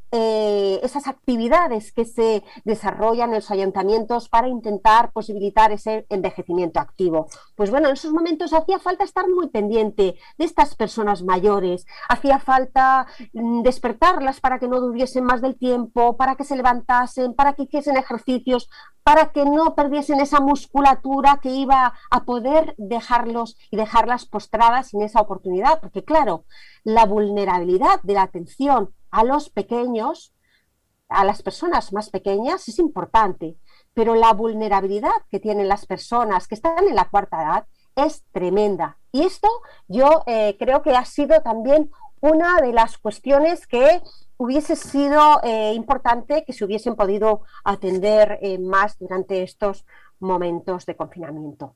actividades que se desarrollan en los ayuntamientos para intentar posibilitar ese envejecimiento activo. Pues bueno, en esos momentos hacía falta estar muy pendiente de estas personas mayores, hacía falta despertarlas para que no durmiesen más del tiempo, para que se levantasen, para que hiciesen ejercicios, para que no perdiesen esa musculatura que iba a poder dejarlos y dejarlas postradas sin esa oportunidad, porque claro, la vulnerabilidad de la atención a los pequeños, a las personas más pequeñas es importante, pero la vulnerabilidad que tienen las personas que están en la cuarta edad es tremenda. Y esto yo creo que ha sido también una de las cuestiones que hubiese sido importante que se hubiesen podido atender más durante estos momentos de confinamiento.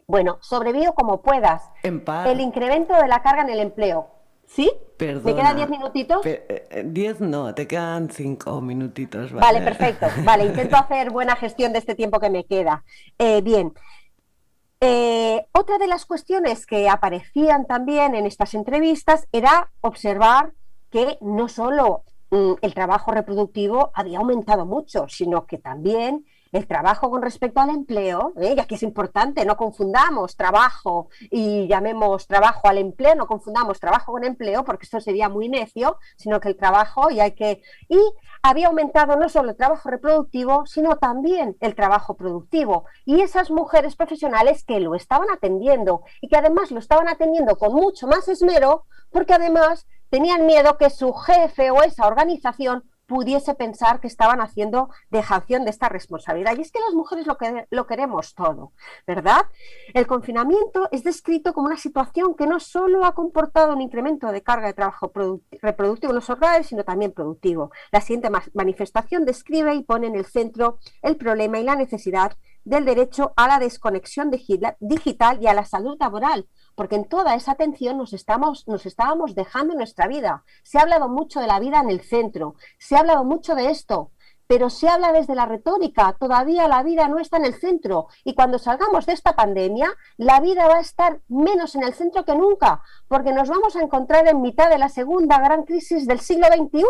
Bueno, sobrevivo como puedas. El incremento de la carga en el empleo. ¿Sí? Perdona, ¿Me quedan 10 minutitos? 10 no, te quedan 5 minutitos. Vale, perfecto. Vale, intento hacer buena gestión de este tiempo que me queda. Bien. Otra de las cuestiones que aparecían también en estas entrevistas era observar que no solo el trabajo reproductivo había aumentado mucho, sino que también el trabajo con respecto al empleo, y aquí es importante, no confundamos trabajo y llamemos trabajo al empleo, no confundamos trabajo con empleo, porque esto sería muy necio, sino que el trabajo y había aumentado no solo el trabajo reproductivo, sino también el trabajo productivo. Y esas mujeres profesionales que lo estaban atendiendo y que además lo estaban atendiendo con mucho más esmero, porque además tenían miedo que su jefe o esa organización pudiese pensar que estaban haciendo dejación de esta responsabilidad. Y es que las mujeres lo queremos todo, ¿verdad? El confinamiento es descrito como una situación que no solo ha comportado un incremento de carga de trabajo reproductivo en los hogares, sino también productivo. La siguiente manifestación describe y pone en el centro el problema y la necesidad del derecho a la desconexión digital y a la salud laboral, porque en toda esa atención nos estábamos dejando nuestra vida. Se ha hablado mucho de la vida en el centro, se ha hablado mucho de esto, pero se habla desde la retórica, todavía la vida no está en el centro, y cuando salgamos de esta pandemia, la vida va a estar menos en el centro que nunca, porque nos vamos a encontrar en mitad de la segunda gran crisis del siglo XXI,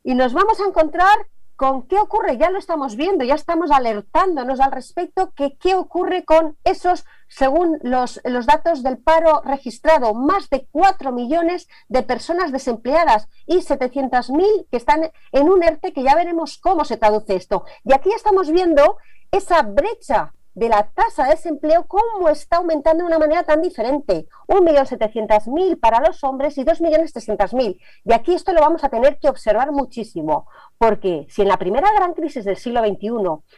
y nos vamos a encontrar con qué ocurre, ya lo estamos viendo, ya estamos alertándonos al respecto, que qué ocurre con esos, según los datos del paro registrado, más de 4 millones de personas desempleadas y 700.000 que están en un ERTE, que ya veremos cómo se traduce esto. Y aquí estamos viendo esa brecha de la tasa de desempleo, cómo está aumentando de una manera tan diferente. 1.700.000 para los hombres y 2.300.000. Y aquí esto lo vamos a tener que observar muchísimo, porque si en la primera gran crisis del siglo XXI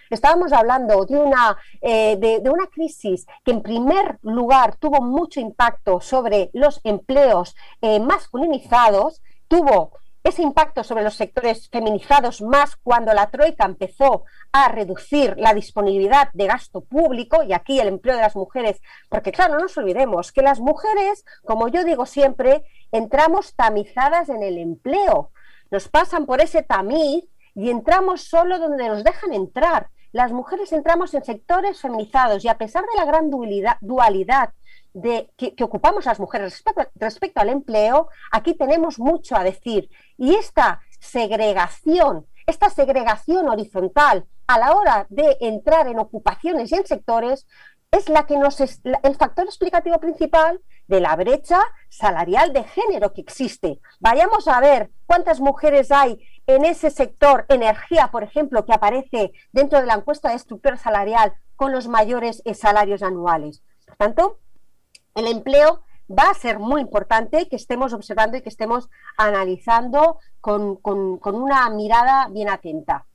estábamos hablando de una crisis que en primer lugar tuvo mucho impacto sobre los empleos masculinizados, tuvo ese impacto sobre los sectores feminizados más cuando la troika empezó a reducir la disponibilidad de gasto público, y aquí el empleo de las mujeres, porque claro, no nos olvidemos que las mujeres, como yo digo siempre, entramos tamizadas en el empleo, nos pasan por ese tamiz y entramos solo donde nos dejan entrar. Las mujeres entramos en sectores feminizados y a pesar de la gran dualidad que ocupamos las mujeres respecto al empleo, aquí tenemos mucho a decir. Y esta segregación horizontal a la hora de entrar en ocupaciones y en sectores es la que el factor explicativo principal de la brecha salarial de género que existe. Vayamos a ver cuántas mujeres hay en ese sector energía, por ejemplo, que aparece dentro de la encuesta de estructura salarial con los mayores salarios anuales. Por tanto, el empleo va a ser muy importante que estemos observando y que estemos analizando con una mirada bien atenta.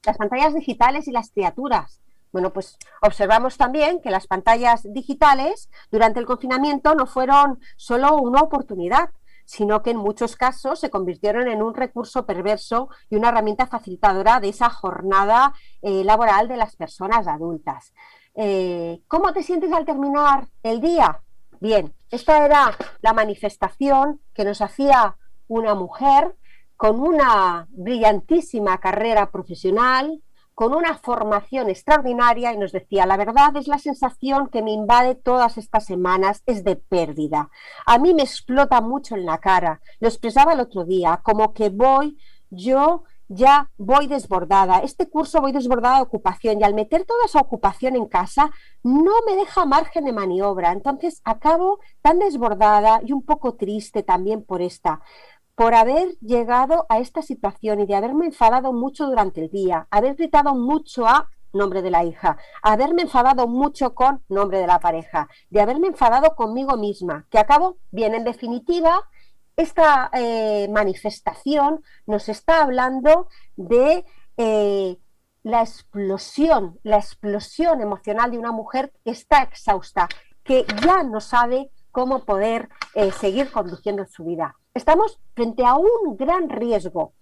Las pantallas digitales y las criaturas. Bueno, pues observamos también que las pantallas digitales durante el confinamiento no fueron solo una oportunidad, sino que en muchos casos se convirtieron en un recurso perverso y una herramienta facilitadora de esa jornada laboral de las personas adultas. ¿Cómo te sientes al terminar el día? Bien, esta era la manifestación que nos hacía una mujer con una brillantísima carrera profesional, con una formación extraordinaria, y nos decía: la verdad es la sensación que me invade todas estas semanas es de pérdida. A mí me explota mucho en la cara, lo expresaba el otro día, como que yo ya voy desbordada, este curso voy desbordada de ocupación, y al meter toda esa ocupación en casa no me deja margen de maniobra, entonces acabo tan desbordada y un poco triste también por haber llegado a esta situación y de haberme enfadado mucho durante el día, haber gritado mucho a nombre de la hija, haberme enfadado mucho con nombre de la pareja, de haberme enfadado conmigo misma, que acabo bien. En definitiva, esta manifestación nos está hablando de la explosión emocional de una mujer que está exhausta, que ya no sabe cómo poder seguir conduciendo su vida. Estamos frente a un gran riesgo.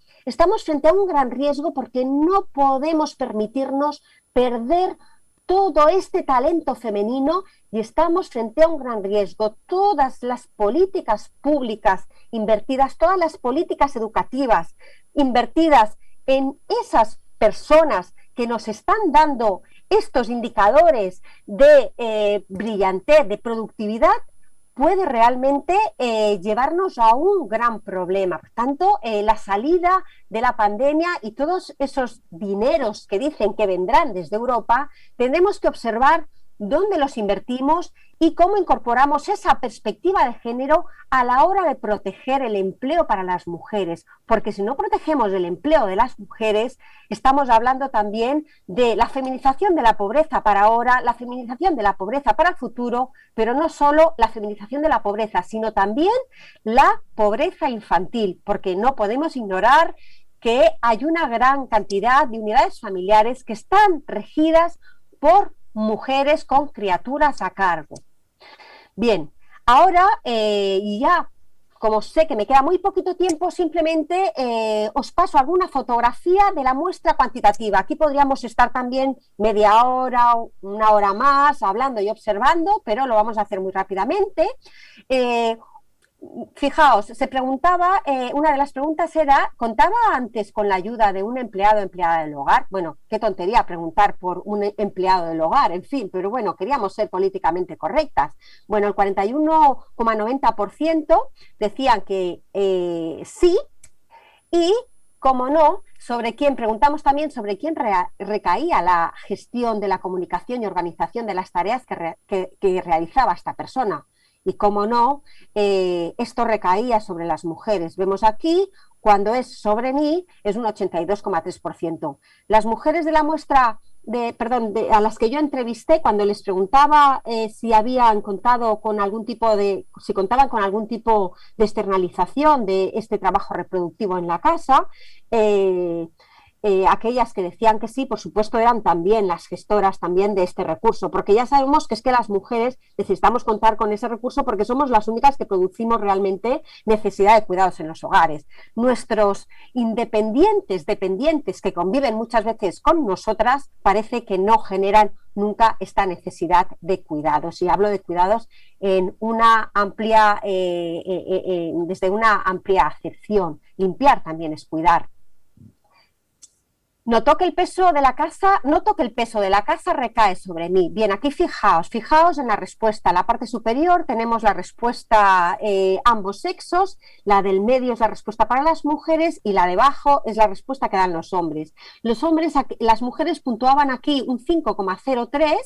Porque no podemos permitirnos perder todo este talento femenino y estamos frente a un gran riesgo. Todas las políticas públicas invertidas, todas las políticas educativas invertidas en esas personas que nos están dando estos indicadores de brillantez, de productividad, puede realmente llevarnos a un gran problema. Por tanto, la salida de la pandemia y todos esos dineros que dicen que vendrán desde Europa, tendremos que observar dónde los invertimos y cómo incorporamos esa perspectiva de género a la hora de proteger el empleo para las mujeres, porque si no protegemos el empleo de las mujeres, estamos hablando también de la feminización de la pobreza para ahora, la feminización de la pobreza para el futuro, pero no solo la feminización de la pobreza, sino también la pobreza infantil, porque no podemos ignorar que hay una gran cantidad de unidades familiares que están regidas por mujeres con criaturas a cargo. Bien, ahora ya, como sé que me queda muy poquito tiempo, simplemente os paso alguna fotografía de la muestra cuantitativa. Aquí podríamos estar también media hora, una hora más, hablando y observando, pero lo vamos a hacer muy rápidamente. Fijaos, se preguntaba, una de las preguntas era, ¿contaba antes con la ayuda de un empleado o empleada del hogar? Bueno, qué tontería preguntar por un empleado del hogar, en fin, pero bueno, queríamos ser políticamente correctas. Bueno, el 41,90% decían que sí, y, como no, preguntamos también sobre quién recaía la gestión de la comunicación y organización de las tareas que realizaba esta persona. Y como no, esto recaía sobre las mujeres. Vemos aquí, cuando es sobre mí, es un 82,3%. Las mujeres de la muestra, a las que yo entrevisté, cuando les preguntaba si habían contado con algún tipo si contaban con algún tipo de externalización de este trabajo reproductivo en la casa, aquellas que decían que sí, por supuesto, eran también las gestoras también de este recurso, porque ya sabemos que es que las mujeres necesitamos contar con ese recurso porque somos las únicas que producimos realmente necesidad de cuidados en los hogares. Nuestros dependientes que conviven muchas veces con nosotras, parece que no generan nunca esta necesidad de cuidados. Y hablo de cuidados en una amplia, desde una amplia acepción. Limpiar también es cuidar. Noto que el peso de la casa recae sobre mí. Bien, aquí fijaos en la respuesta. En la parte superior tenemos la respuesta ambos sexos, la del medio es la respuesta para las mujeres y la de abajo es la respuesta que dan los hombres. Las mujeres puntuaban aquí un 5,03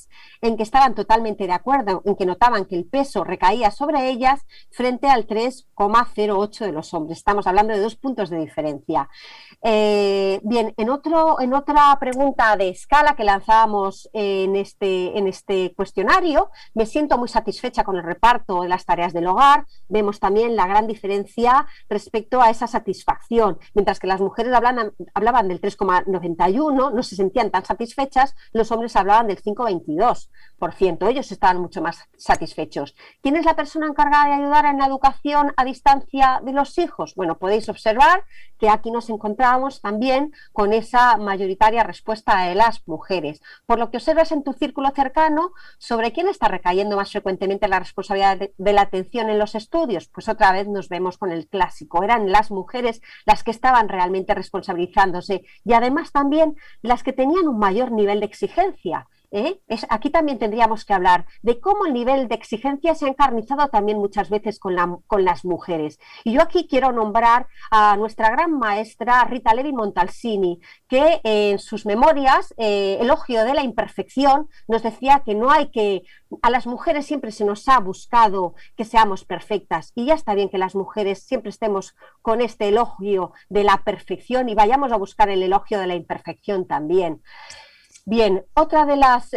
en que estaban totalmente de acuerdo, en que notaban que el peso recaía sobre ellas frente al 3,08 de los hombres. Estamos hablando de 2 puntos de diferencia. Bien, en otra pregunta de escala que lanzábamos en este cuestionario, me siento muy satisfecha con el reparto de las tareas del hogar. Vemos también la gran diferencia respecto a esa satisfacción. Mientras que las mujeres hablaban del 3,91, no se sentían tan satisfechas, los hombres hablaban del 5,22%. Ellos estaban mucho más satisfechos. ¿Quién es la persona encargada de ayudar en la educación a distancia de los hijos? Bueno, podéis observar que aquí nos encontramos también con esa mayoritaria respuesta de las mujeres. Por lo que observas en tu círculo cercano, ¿sobre quién está recayendo más frecuentemente la responsabilidad de la atención en los estudios? Pues otra vez nos vemos con el clásico. Eran las mujeres las que estaban realmente responsabilizándose y además también las que tenían un mayor nivel de exigencia. Aquí también tendríamos que hablar de cómo el nivel de exigencia se ha encarnizado también muchas veces con las mujeres. Y yo aquí quiero nombrar a nuestra gran maestra Rita Levi Montalcini, que en sus memorias, Elogio de la imperfección, nos decía que a las mujeres siempre se nos ha buscado que seamos perfectas, y ya está bien que las mujeres siempre estemos con este elogio de la perfección y vayamos a buscar el elogio de la imperfección también. Bien, otra de las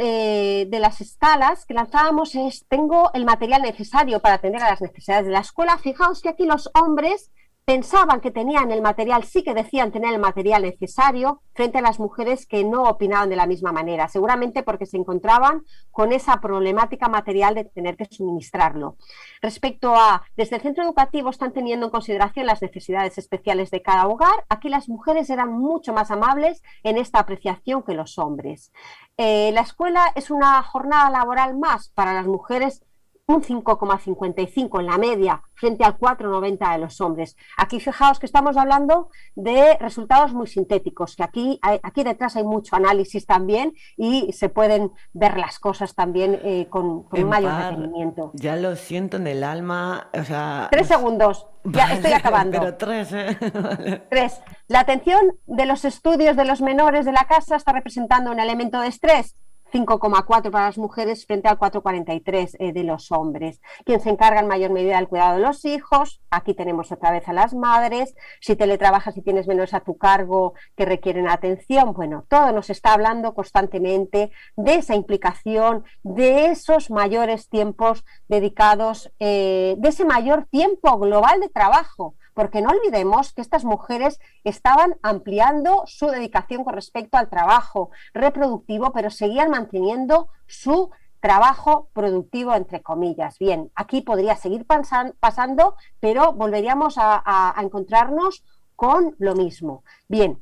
escalas que lanzábamos es: tengo el material necesario para atender a las necesidades de la escuela. Fijaos que aquí los hombres pensaban que tenían el material, sí que decían tener el material necesario, frente a las mujeres que no opinaban de la misma manera, seguramente porque se encontraban con esa problemática material de tener que suministrarlo. Respecto a, desde el centro educativo están teniendo en consideración las necesidades especiales de cada hogar, aquí las mujeres eran mucho más amables en esta apreciación que los hombres. La escuela es una jornada laboral más para las mujeres. un 5,55 en la media frente al 4,90 de los hombres. Aquí fijaos que estamos hablando de resultados muy sintéticos, que aquí detrás hay mucho análisis también y se pueden ver las cosas también con un mayor detenimiento. Ya lo siento en el alma, o sea... 3 segundos, ya vale, estoy acabando. Pero 3, Vale. 3. La atención de los estudios de los menores de la casa está representando un elemento de estrés. 5,4 para las mujeres frente al 4,43 de los hombres. Quien se encarga en mayor medida del cuidado de los hijos, aquí tenemos otra vez a las madres, si teletrabajas y tienes menores a tu cargo que requieren atención, bueno, todo nos está hablando constantemente de esa implicación, de esos mayores tiempos dedicados, de ese mayor tiempo global de trabajo, porque no olvidemos que estas mujeres estaban ampliando su dedicación con respecto al trabajo reproductivo, pero seguían manteniendo su trabajo productivo, entre comillas. Bien, aquí podría seguir pasando, pero volveríamos a encontrarnos con lo mismo. Bien,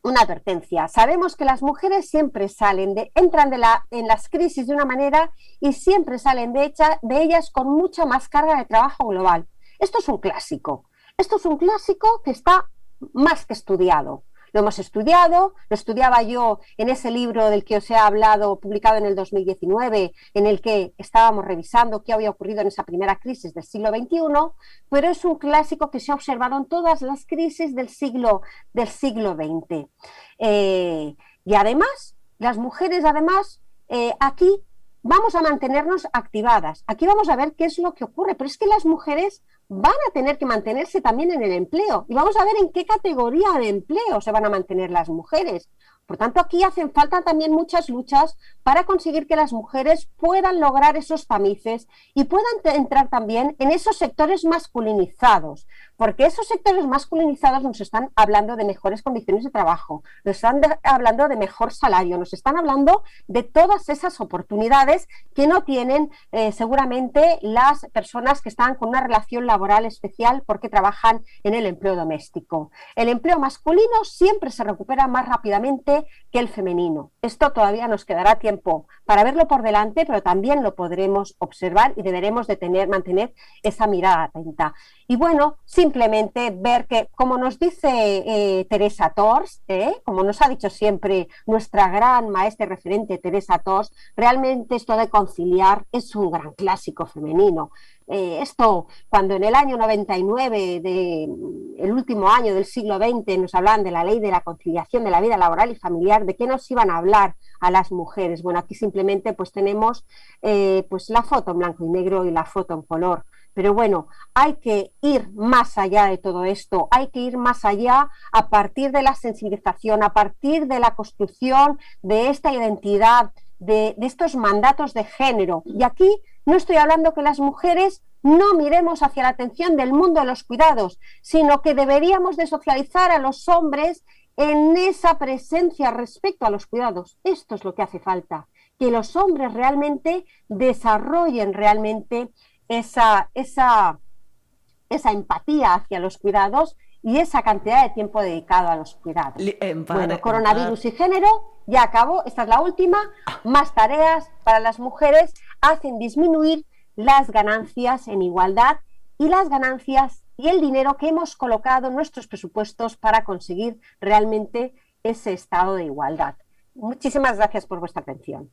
una advertencia. Sabemos que las mujeres siempre entran en las crisis de una manera y siempre salen de ellas con mucha más carga de trabajo global. Esto es un clásico. Esto es un clásico que está más que estudiado. Lo hemos estudiado, lo estudiaba yo en ese libro del que os he hablado, publicado en el 2019, en el que estábamos revisando qué había ocurrido en esa primera crisis del siglo XXI, pero es un clásico que se ha observado en todas las crisis del siglo XX. Y además, las mujeres, aquí vamos a mantenernos activadas. Aquí vamos a ver qué es lo que ocurre, pero es que las mujeres van a tener que mantenerse también en el empleo y vamos a ver en qué categoría de empleo se van a mantener las mujeres. Por tanto, aquí hacen falta también muchas luchas para conseguir que las mujeres puedan lograr esos tamices y puedan entrar también en esos sectores masculinizados, porque esos sectores masculinizados nos están hablando de mejores condiciones de trabajo, nos están hablando de mejor salario, nos están hablando de todas esas oportunidades que no tienen seguramente las personas que están con una relación laboral especial porque trabajan en el empleo doméstico. El empleo masculino siempre se recupera más rápidamente que el femenino. Esto todavía nos quedará tiempo para verlo por delante, pero también lo podremos observar y deberemos de mantener esa mirada atenta. Y bueno, simplemente ver que, como nos dice Teresa Tors, como nos ha dicho siempre nuestra gran maestra y referente Teresa Tors, realmente esto de conciliar es un gran clásico femenino. Esto, cuando en el año 99, el último año del siglo XX, nos hablaban de la ley de la conciliación de la vida laboral y familiar, ¿de qué nos iban a hablar a las mujeres? Bueno, aquí simplemente pues tenemos pues la foto en blanco y negro y la foto en color. Pero bueno, hay que ir más allá de todo esto, hay que ir más allá a partir de la sensibilización, a partir de la construcción de esta identidad, de estos mandatos de género. Y aquí no estoy hablando que las mujeres no miremos hacia la atención del mundo de los cuidados, sino que deberíamos de socializar a los hombres en esa presencia respecto a los cuidados. Esto es lo que hace falta, que los hombres realmente desarrollen realmente esa empatía hacia los cuidados y esa cantidad de tiempo dedicado a los cuidados. Bueno, coronavirus y género, ya acabó, esta es la última. Más tareas para las mujeres hacen disminuir las ganancias en igualdad y las ganancias y el dinero que hemos colocado en nuestros presupuestos para conseguir realmente ese estado de igualdad. Muchísimas gracias por vuestra atención.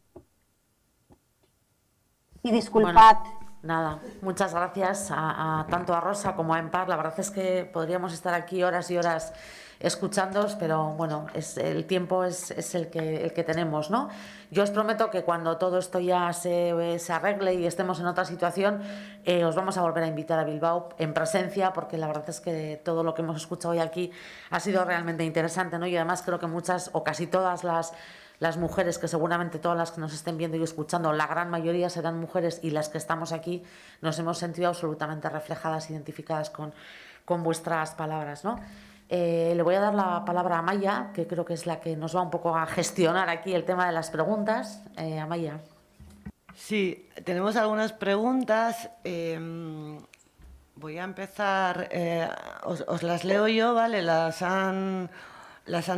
Y disculpad. Bueno, nada, muchas gracias tanto a Rosa como a Empar. La verdad es que podríamos estar aquí horas y horas escuchándoos, pero bueno, el tiempo es el que tenemos, ¿no? Yo os prometo que cuando todo esto ya se arregle y estemos en otra situación, os vamos a volver a invitar a Bilbao en presencia, porque la verdad es que todo lo que hemos escuchado hoy aquí ha sido realmente interesante, ¿no? Y además creo que muchas o casi todas las mujeres, que seguramente todas las que nos estén viendo y escuchando, la gran mayoría serán mujeres, y las que estamos aquí nos hemos sentido absolutamente reflejadas, identificadas con vuestras palabras, ¿no? Le voy a dar la palabra a Amaya, que creo que es la que nos va un poco a gestionar aquí el tema de las preguntas. Amaya. Sí, tenemos algunas preguntas. Voy a empezar, os las leo yo, ¿vale? Las han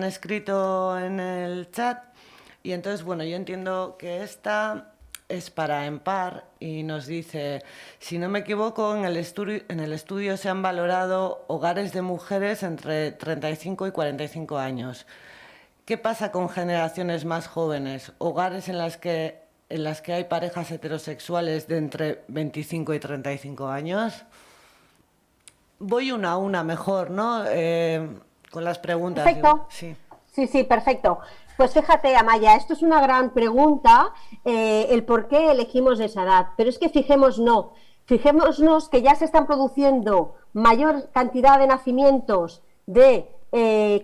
escrito en el chat. Y entonces, bueno, yo entiendo que esta es para Empar y nos dice, si no me equivoco, en el estudio se han valorado hogares de mujeres entre 35 y 45 años. ¿Qué pasa con generaciones más jóvenes? Hogares en las que hay parejas heterosexuales de entre 25 y 35 años. Voy una a una mejor, ¿no? Con las preguntas. Perfecto. Sí. Sí, perfecto. Pues fíjate, Amaya, esto es una gran pregunta, el por qué elegimos esa edad. Pero es que fijémonos que ya se están produciendo mayor cantidad de nacimientos de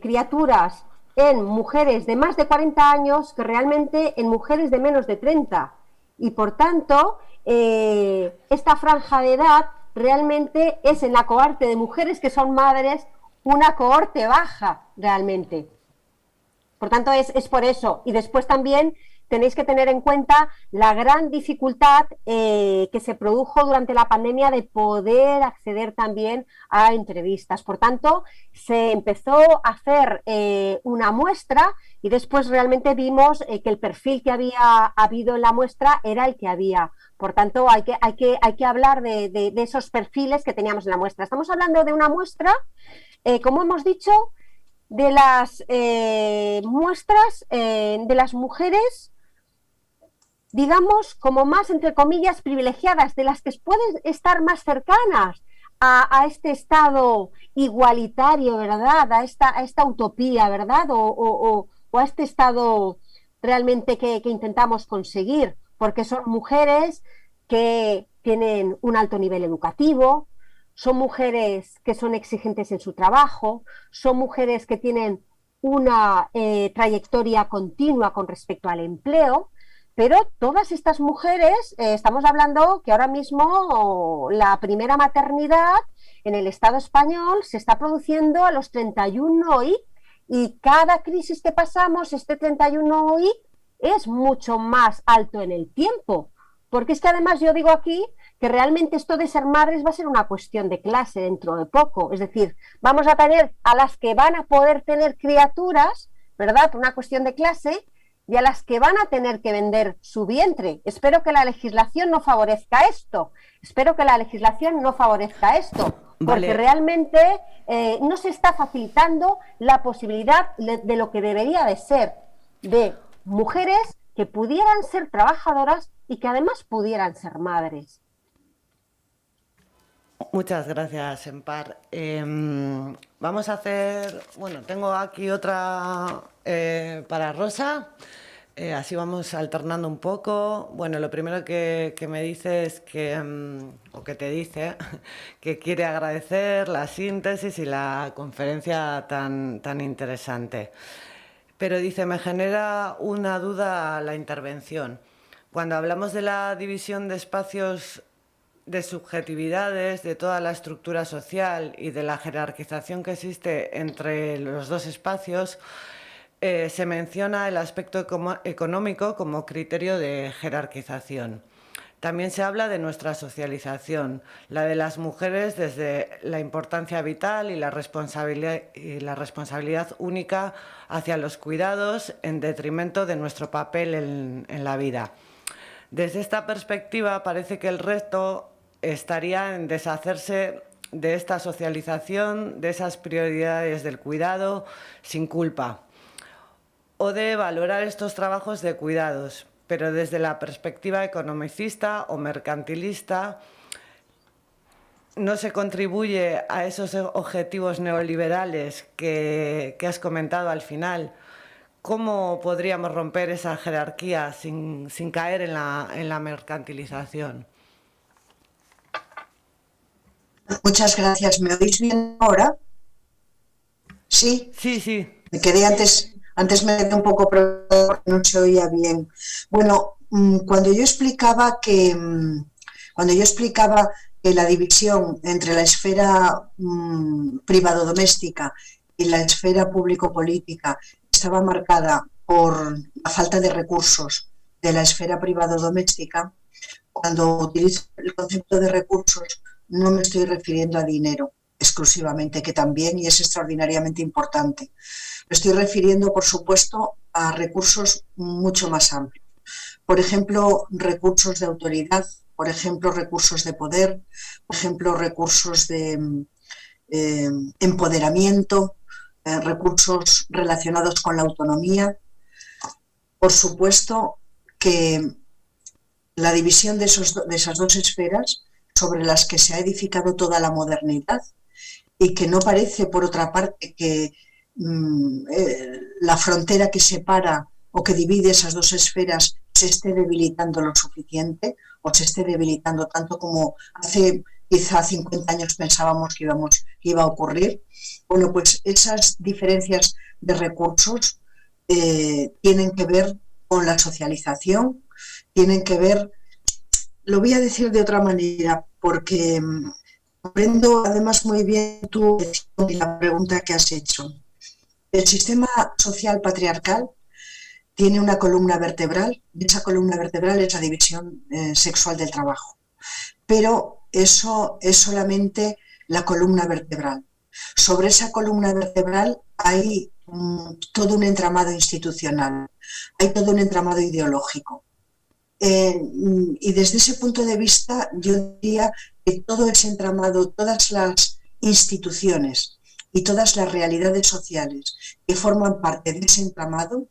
criaturas en mujeres de más de 40 años que realmente en mujeres de menos de 30. Y por tanto, esta franja de edad realmente es en la cohorte de mujeres que son madres una cohorte baja realmente. Por tanto, es por eso. Y después también tenéis que tener en cuenta la gran dificultad que se produjo durante la pandemia de poder acceder también a entrevistas. Por tanto, se empezó a hacer una muestra y después realmente vimos que el perfil que había habido en la muestra era el que había. Por tanto, hay que hablar de esos perfiles que teníamos en la muestra. Estamos hablando de una muestra, como hemos dicho, de las muestras de las mujeres, digamos, como más, entre comillas, privilegiadas, de las que pueden estar más cercanas a este estado igualitario, ¿verdad? A esta utopía, ¿verdad? O a este estado realmente que intentamos conseguir, porque son mujeres que tienen un alto nivel educativo, son mujeres que son exigentes en su trabajo, son mujeres que tienen una trayectoria continua con respecto al empleo, pero todas estas mujeres, estamos hablando que ahora mismo la primera maternidad en el Estado español se está produciendo a los 31 y cada crisis que pasamos, este 31 es mucho más alto en el tiempo, porque es que además yo digo aquí que realmente esto de ser madres va a ser una cuestión de clase dentro de poco, es decir, vamos a tener a las que van a poder tener criaturas, ¿verdad?, por una cuestión de clase, y a las que van a tener que vender su vientre. Espero que la legislación no favorezca esto, porque realmente no se está facilitando la posibilidad de lo que debería de ser, de mujeres que pudieran ser trabajadoras y que además pudieran ser madres. Muchas gracias, Empar. Vamos a hacer, bueno, tengo aquí otra para Rosa, así vamos alternando un poco. Bueno, lo primero que me dice es que, o que te dice, que quiere agradecer la síntesis y la conferencia tan interesante. Pero dice, me genera una duda la intervención. Cuando hablamos de la división de espacios de subjetividades, de toda la estructura social y de la jerarquización que existe entre los dos espacios, se menciona el aspecto económico como criterio de jerarquización. También se habla de nuestra socialización, la de las mujeres desde la importancia vital y la responsabilidad única hacia los cuidados en detrimento de nuestro papel en la vida. Desde esta perspectiva parece que el reto estaría en deshacerse de esta socialización, de esas prioridades del cuidado sin culpa, o de valorar estos trabajos de cuidados, pero desde la perspectiva economicista o mercantilista no se contribuye a esos objetivos neoliberales que has comentado al final. ¿Cómo podríamos romper esa jerarquía sin caer en la mercantilización? Muchas gracias. ¿Me oís bien ahora? ¿Sí? Sí. Me quedé antes me quedé un poco preocupada porque no se oía bien. Bueno, cuando yo explicaba que la división entre la esfera privado-doméstica y la esfera público-política estaba marcada por la falta de recursos de la esfera privado-doméstica, cuando utilizo el concepto de recursos no me estoy refiriendo a dinero exclusivamente, que también y es extraordinariamente importante. Me estoy refiriendo, por supuesto, a recursos mucho más amplios. Por ejemplo, recursos de autoridad, por ejemplo, recursos de poder, por ejemplo, recursos de empoderamiento, recursos relacionados con la autonomía. Por supuesto que la división de esas dos esferas sobre las que se ha edificado toda la modernidad y que no parece, por otra parte, que la frontera que separa o que divide esas dos esferas se esté debilitando lo suficiente o se esté debilitando tanto como hace quizá 50 años pensábamos que iba a ocurrir. Bueno, pues esas diferencias de recursos tienen que ver con la socialización, tienen que ver, lo voy a decir de otra manera, porque comprendo además muy bien tu y la pregunta que has hecho. El sistema social patriarcal tiene una columna vertebral, y esa columna vertebral es la división sexual del trabajo. Pero eso es solamente la columna vertebral. Sobre esa columna vertebral hay todo un entramado institucional, hay todo un entramado ideológico. Y desde ese punto de vista yo diría que todo ese entramado, todas las instituciones y todas las realidades sociales que forman parte de ese entramado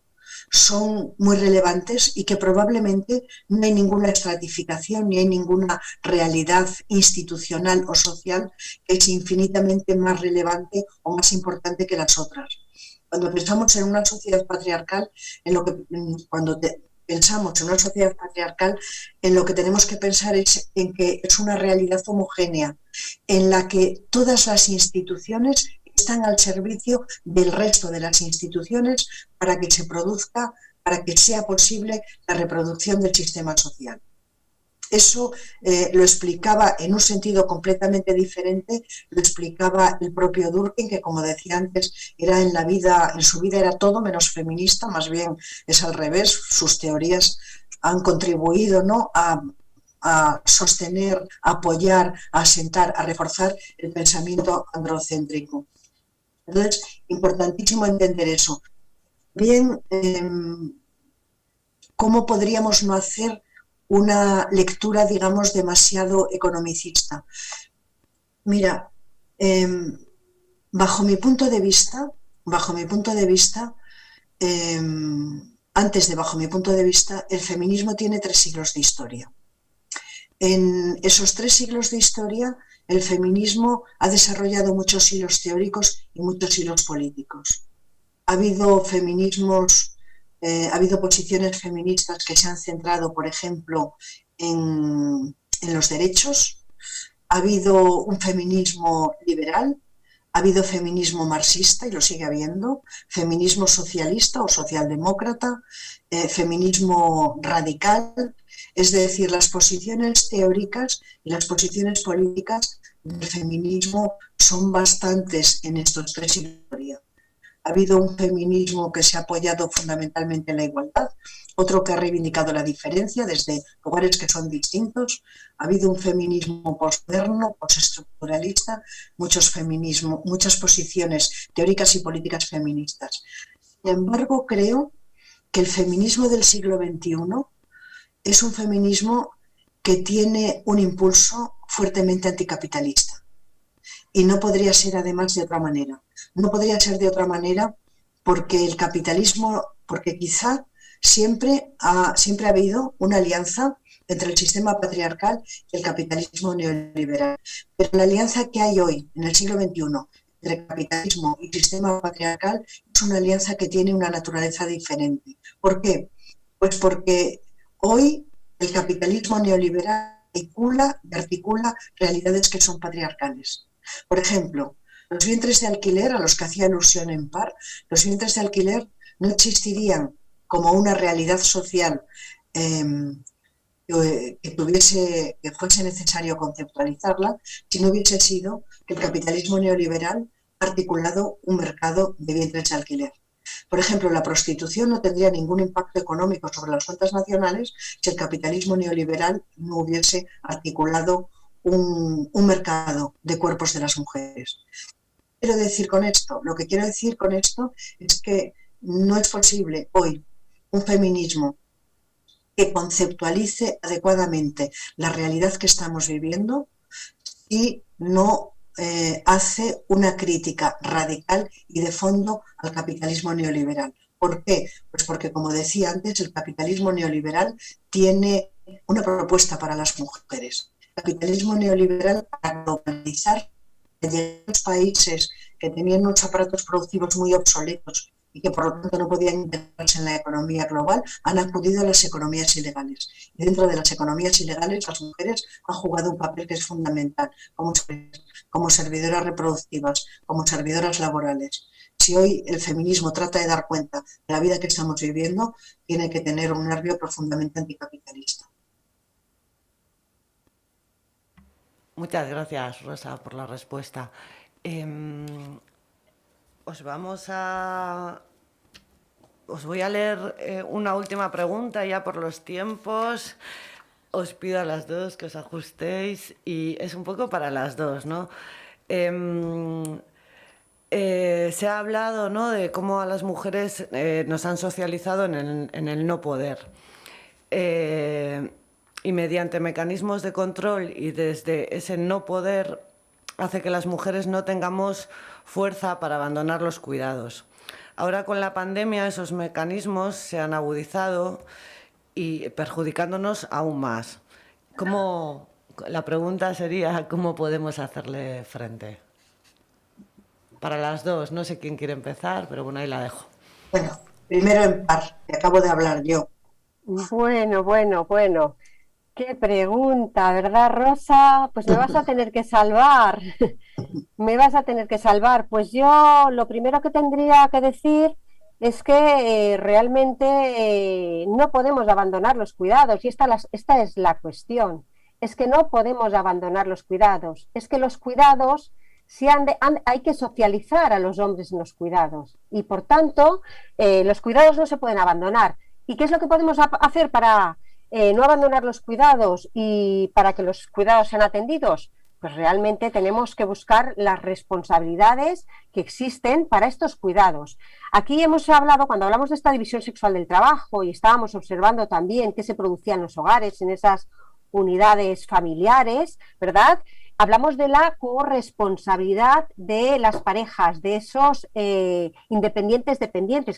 son muy relevantes y que probablemente no hay ninguna estratificación ni hay ninguna realidad institucional o social que es infinitamente más relevante o más importante que las otras. Cuando pensamos en una sociedad patriarcal, pensamos en una sociedad patriarcal, en lo que tenemos que pensar es en que es una realidad homogénea, en la que todas las instituciones están al servicio del resto de las instituciones para que se produzca, para que sea posible la reproducción del sistema social. Eso lo explicaba en un sentido completamente diferente, lo explicaba el propio Durkheim, que como decía antes, en su vida era todo menos feminista, más bien es al revés, sus teorías han contribuido, ¿no?, a sostener, a apoyar, a asentar, a reforzar el pensamiento androcéntrico. Entonces, importantísimo entender eso. Bien, ¿cómo podríamos no hacer una lectura, digamos, demasiado economicista? Mira, bajo mi punto de vista, el feminismo tiene 3 siglos de historia. En esos 3 siglos de historia, el feminismo ha desarrollado muchos hilos teóricos y muchos hilos políticos. Ha habido ha habido posiciones feministas que se han centrado, por ejemplo, en los derechos. Ha habido un feminismo liberal, ha habido feminismo marxista, y lo sigue habiendo, feminismo socialista o socialdemócrata, feminismo radical. Es decir, las posiciones teóricas y las posiciones políticas del feminismo son bastantes en estos 3 siglos. Ha habido un feminismo que se ha apoyado fundamentalmente en la igualdad, otro que ha reivindicado la diferencia desde lugares que son distintos. Ha habido un feminismo postmoderno, postestructuralista, muchas posiciones teóricas y políticas feministas. Sin embargo, creo que el feminismo del siglo XXI es un feminismo que tiene un impulso fuertemente anticapitalista. Y no podría ser además de otra manera. No podría ser de otra manera porque el capitalismo, porque quizá siempre ha habido una alianza entre el sistema patriarcal y el capitalismo neoliberal. Pero la alianza que hay hoy, en el siglo XXI, entre capitalismo y sistema patriarcal, es una alianza que tiene una naturaleza diferente. ¿Por qué? Pues porque hoy el capitalismo neoliberal articula realidades que son patriarcales. Por ejemplo, los vientres de alquiler, a los que hacía alusión en par, los vientres de alquiler no existirían como una realidad social que fuese necesario conceptualizarla si no hubiese sido que el capitalismo neoliberal ha articulado un mercado de vientres de alquiler. Por ejemplo, la prostitución no tendría ningún impacto económico sobre las cuentas nacionales si el capitalismo neoliberal no hubiese articulado un mercado de cuerpos de las mujeres. Lo que quiero decir con esto es que no es posible hoy un feminismo que conceptualice adecuadamente la realidad que estamos viviendo y no hace una crítica radical y de fondo al capitalismo neoliberal. ¿Por qué? Pues porque, como decía antes, el capitalismo neoliberal tiene una propuesta para las mujeres. El capitalismo neoliberal, para globalizar a los países que tenían unos aparatos productivos muy obsoletos y que por lo tanto no podían integrarse en la economía global, han acudido a las economías ilegales. Y dentro de las economías ilegales las mujeres han jugado un papel que es fundamental, como servidoras reproductivas, como servidoras laborales. Si hoy el feminismo trata de dar cuenta de la vida que estamos viviendo, tiene que tener un nervio profundamente anticapitalista. Muchas gracias, Rosa, por la respuesta. Os voy a leer una última pregunta ya por los tiempos. Os pido a las dos que os ajustéis y es un poco para las dos, ¿no? Se ha hablado, ¿no?, de cómo a las mujeres nos han socializado en el no poder. Y mediante mecanismos de control y desde ese no poder hace que las mujeres no tengamos fuerza para abandonar los cuidados. Ahora con la pandemia esos mecanismos se han agudizado y perjudicándonos aún más. La pregunta sería, ¿cómo podemos hacerle frente? Para las dos, no sé quién quiere empezar, pero bueno, ahí la dejo. Bueno, primero en par, que acabo de hablar yo. Bueno. Qué pregunta, ¿verdad, Rosa? Pues me vas a tener que salvar. Me vas a tener que salvar. Pues yo lo primero que tendría que decir es que realmente no podemos abandonar los cuidados y esta es la cuestión. Es que no podemos abandonar los cuidados. Es que los cuidados hay que socializar a los hombres en los cuidados y por tanto los cuidados no se pueden abandonar. ¿Y qué es lo que podemos hacer para no abandonar los cuidados y para que los cuidados sean atendidos? Pues realmente tenemos que buscar las responsabilidades que existen para estos cuidados. Aquí hemos hablado, cuando hablamos de esta división sexual del trabajo y estábamos observando también qué se producía en los hogares, en esas unidades familiares, ¿verdad? Hablamos de la corresponsabilidad de las parejas, de esos independientes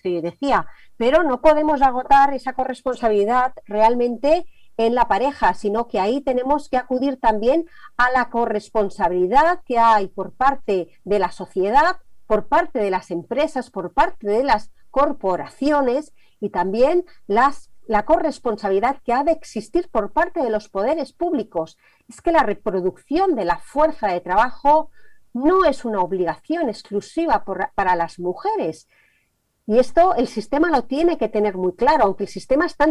que yo decía, pero no podemos agotar esa corresponsabilidad realmente en la pareja, sino que ahí tenemos que acudir también a la corresponsabilidad que hay por parte de la sociedad, por parte de las empresas, por parte de las corporaciones y también la corresponsabilidad que ha de existir por parte de los poderes públicos. Es que la reproducción de la fuerza de trabajo no es una obligación exclusiva para las mujeres. Y esto el sistema lo tiene que tener muy claro, aunque el sistema está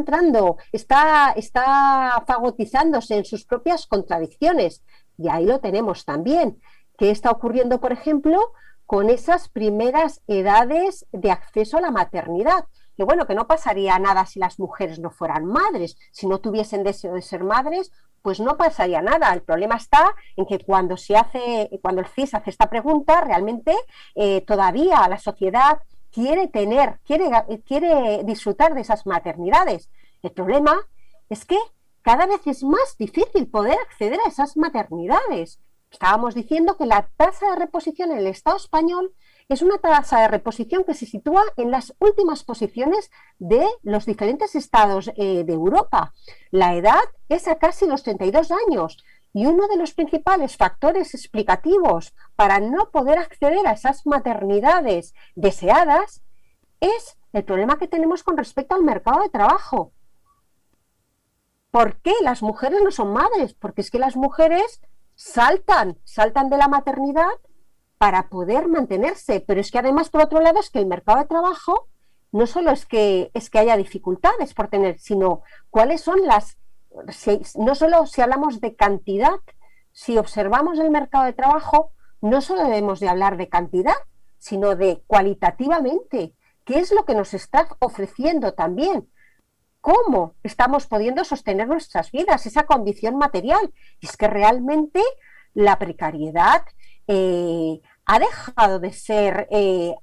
fagotizándose en sus propias contradicciones. Y ahí lo tenemos también. ¿Qué está ocurriendo, por ejemplo, con esas primeras edades de acceso a la maternidad? Que bueno, que no pasaría nada si las mujeres no fueran madres, si no tuviesen deseo de ser madres, pues no pasaría nada. El problema está en que cuando el CIS hace esta pregunta, realmente todavía la sociedad quiere disfrutar de esas maternidades. El problema es que cada vez es más difícil poder acceder a esas maternidades. Estábamos diciendo que la tasa de reposición en el Estado español es una tasa de reposición que se sitúa en las últimas posiciones de los diferentes estados de Europa. La edad es a casi los 32 años y uno de los principales factores explicativos para no poder acceder a esas maternidades deseadas es el problema que tenemos con respecto al mercado de trabajo. ¿Por qué las mujeres no son madres? Porque es que las mujeres saltan de la maternidad para poder mantenerse, pero es que además, por otro lado, es que el mercado de trabajo no solo es que haya dificultades por tener, sino cuáles son no solo si hablamos de cantidad, si observamos el mercado de trabajo, no solo debemos de hablar de cantidad, sino de cualitativamente, qué es lo que nos está ofreciendo también, cómo estamos pudiendo sostener nuestras vidas, esa condición material. Y es que realmente la precariedad ha dejado de ser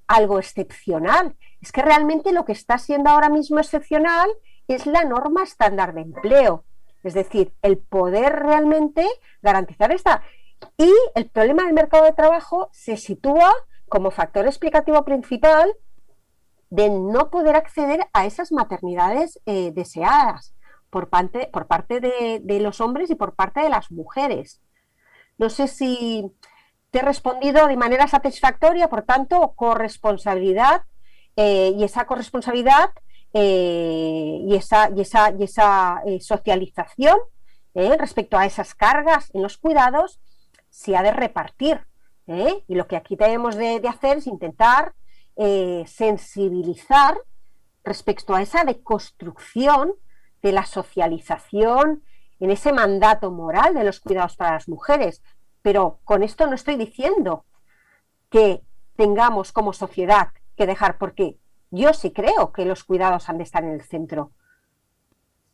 algo excepcional. Es que realmente lo que está siendo ahora mismo excepcional es la norma estándar de empleo. Es decir, el poder realmente garantizar esta. Y el problema del mercado de trabajo se sitúa como factor explicativo principal de no poder acceder a esas maternidades deseadas por parte de los hombres y por parte de las mujeres. No sé si te he respondido de manera satisfactoria, por tanto, corresponsabilidad y esa corresponsabilidad y esa socialización respecto a esas cargas en los cuidados se ha de repartir. Y lo que aquí tenemos de hacer es intentar sensibilizar respecto a esa deconstrucción de la socialización en ese mandato moral de los cuidados para las mujeres. Pero con esto no estoy diciendo que tengamos como sociedad que dejar, porque yo sí creo que los cuidados han de estar en el centro,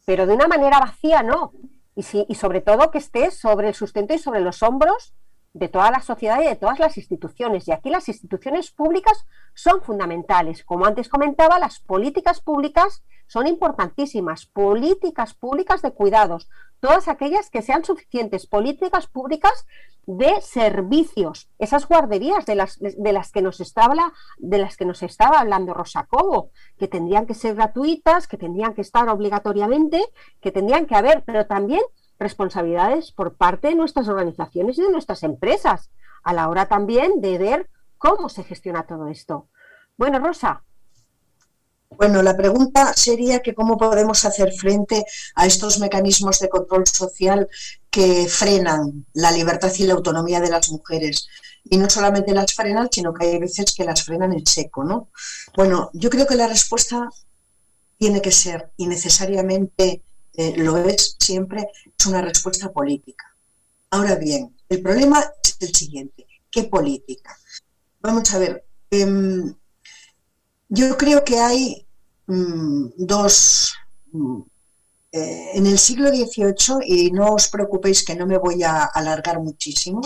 pero de una manera vacía no, y sobre todo que esté sobre el sustento y sobre los hombros de toda la sociedad y de todas las instituciones. Y aquí las instituciones públicas son fundamentales. Como antes comentaba, las políticas públicas son importantísimas. Políticas públicas de cuidados, todas aquellas que sean suficientes. Políticas públicas de servicios, esas guarderías de las que nos estaba hablando Rosa Cobo, que tendrían que ser gratuitas, que tendrían que estar obligatoriamente, que tendrían que haber, pero también responsabilidades por parte de nuestras organizaciones y de nuestras empresas, a la hora también de ver cómo se gestiona todo esto. Bueno, Rosa. Bueno, la pregunta sería que cómo podemos hacer frente a estos mecanismos de control social que frenan la libertad y la autonomía de las mujeres. Y no solamente las frenan, sino que hay veces que las frenan en seco, ¿no? Bueno, yo creo que la respuesta tiene que ser, y necesariamente lo es siempre, es una respuesta política. Ahora bien, el problema es el siguiente. ¿Qué política? Vamos a ver, yo creo que hay dos... en el siglo XVIII, y no os preocupéis que no me voy a alargar muchísimo,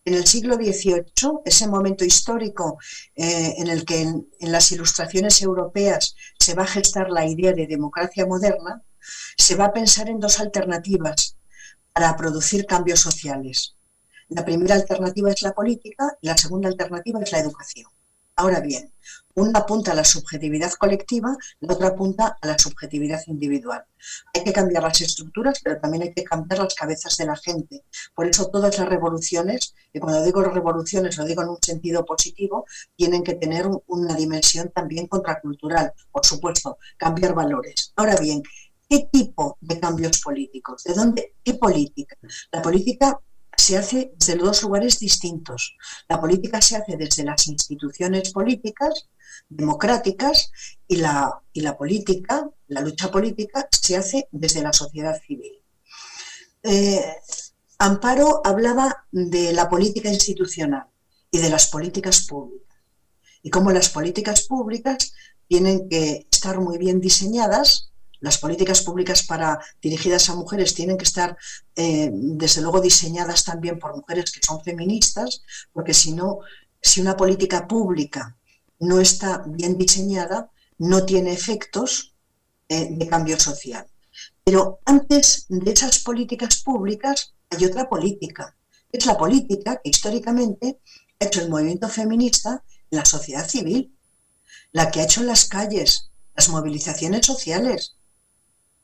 en el siglo XVIII, ese momento histórico en el que en las ilustraciones europeas se va a gestar la idea de democracia moderna, se va a pensar en dos alternativas para producir cambios sociales. La primera alternativa es la política y la segunda alternativa es la educación. Ahora bien, una apunta a la subjetividad colectiva, la otra apunta a la subjetividad individual. Hay que cambiar las estructuras, pero también hay que cambiar las cabezas de la gente. Por eso todas las revoluciones, y cuando digo revoluciones lo digo en un sentido positivo, tienen que tener una dimensión también contracultural. Por supuesto, cambiar valores. Ahora bien, ¿qué tipo de cambios políticos? ¿De dónde? ¿Qué política? La política se hace desde dos lugares distintos. La política se hace desde las instituciones políticas, democráticas, y la política, la lucha política, se hace desde la sociedad civil. Amparo hablaba de la política institucional y de las políticas públicas. Y cómo las políticas públicas tienen que estar muy bien diseñadas. Las políticas públicas dirigidas a mujeres tienen que estar, desde luego, diseñadas también por mujeres que son feministas, porque si no, si una política pública no está bien diseñada, no tiene efectos de cambio social. Pero antes de esas políticas públicas hay otra política. Es la política que históricamente ha hecho el movimiento feminista en la sociedad civil, la que ha hecho en las calles, las movilizaciones sociales.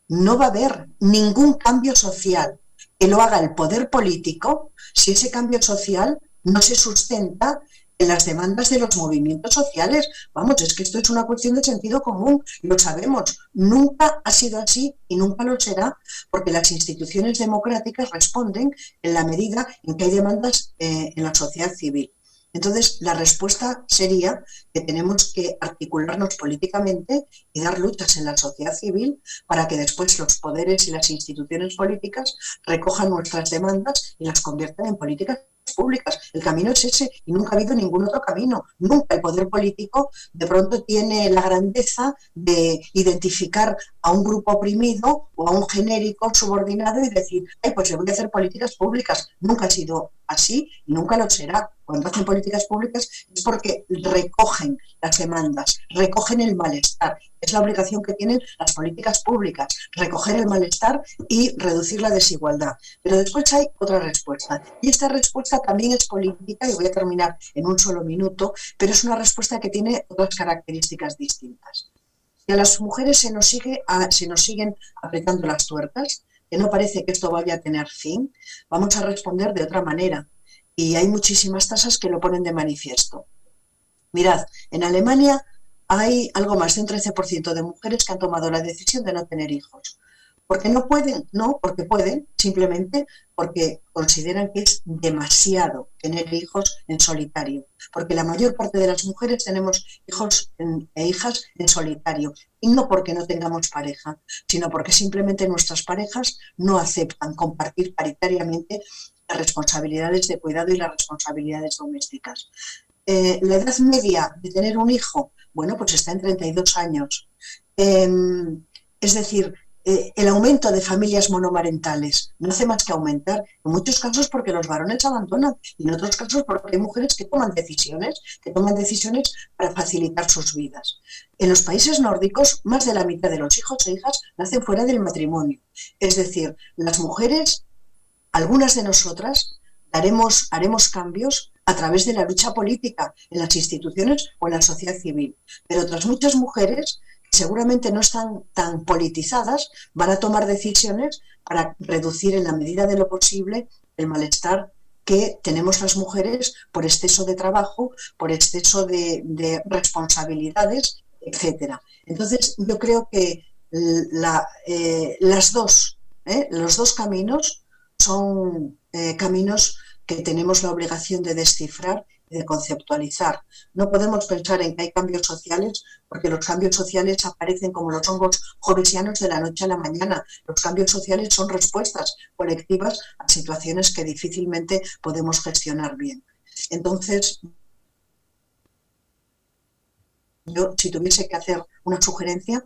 No va a haber ningún cambio social que lo haga el poder político si ese cambio social no se sustenta en las demandas de los movimientos sociales. Vamos, es que esto es una cuestión de sentido común, lo sabemos. Nunca ha sido así y nunca lo será, porque las instituciones democráticas responden en la medida en que hay demandas en la sociedad civil. Entonces, la respuesta sería que tenemos que articularnos políticamente y dar luchas en la sociedad civil para que después los poderes y las instituciones políticas recojan nuestras demandas y las conviertan en políticas públicas. El camino es ese y nunca ha habido ningún otro camino. Nunca el poder político de pronto tiene la grandeza de identificar a un grupo oprimido o a un genérico subordinado y decir, ay, pues yo voy a hacer políticas públicas. Nunca ha sido así y nunca lo será. cuando hacen políticas públicas es porque recogen las demandas, recogen el malestar. Es la obligación que tienen las políticas públicas, recoger el malestar y reducir la desigualdad. Pero después hay otra respuesta. Y esta respuesta también es política, y voy a terminar en un solo minuto, pero es una respuesta que tiene otras características distintas. Si a las mujeres se nos siguen apretando las tuercas, que no parece que esto vaya a tener fin, vamos a responder de otra manera. Y hay muchísimas tasas que lo ponen de manifiesto. Mirad, en Alemania hay algo más de un 13% de mujeres que han tomado la decisión de no tener hijos. ¿Por qué no pueden? No, porque pueden, simplemente porque consideran que es demasiado tener hijos en solitario. Porque la mayor parte de las mujeres tenemos hijos e hijas en solitario. Y no porque no tengamos pareja, sino porque simplemente nuestras parejas no aceptan compartir paritariamente las responsabilidades de cuidado y las responsabilidades domésticas. La edad media de tener un hijo, bueno, pues está en 32 años. Es decir, el aumento de familias monomarentales no hace más que aumentar, en muchos casos porque los varones abandonan y en otros casos porque hay mujeres que toman decisiones para facilitar sus vidas. En los países nórdicos, más de la mitad de los hijos e hijas nacen fuera del matrimonio. Es decir, las mujeres, algunas de nosotras, haremos cambios a través de la lucha política en las instituciones o en la sociedad civil. Pero otras muchas mujeres, que seguramente no están tan politizadas, van a tomar decisiones para reducir en la medida de lo posible el malestar que tenemos las mujeres por exceso de trabajo, por exceso de responsabilidades, etcétera. Entonces, yo creo que los dos caminos son caminos que tenemos la obligación de descifrar y de conceptualizar. No podemos pensar en que hay cambios sociales porque los cambios sociales aparecen como los hongos jovesianos de la noche a la mañana. Los cambios sociales son respuestas colectivas a situaciones que difícilmente podemos gestionar bien. Entonces, yo, si tuviese que hacer una sugerencia,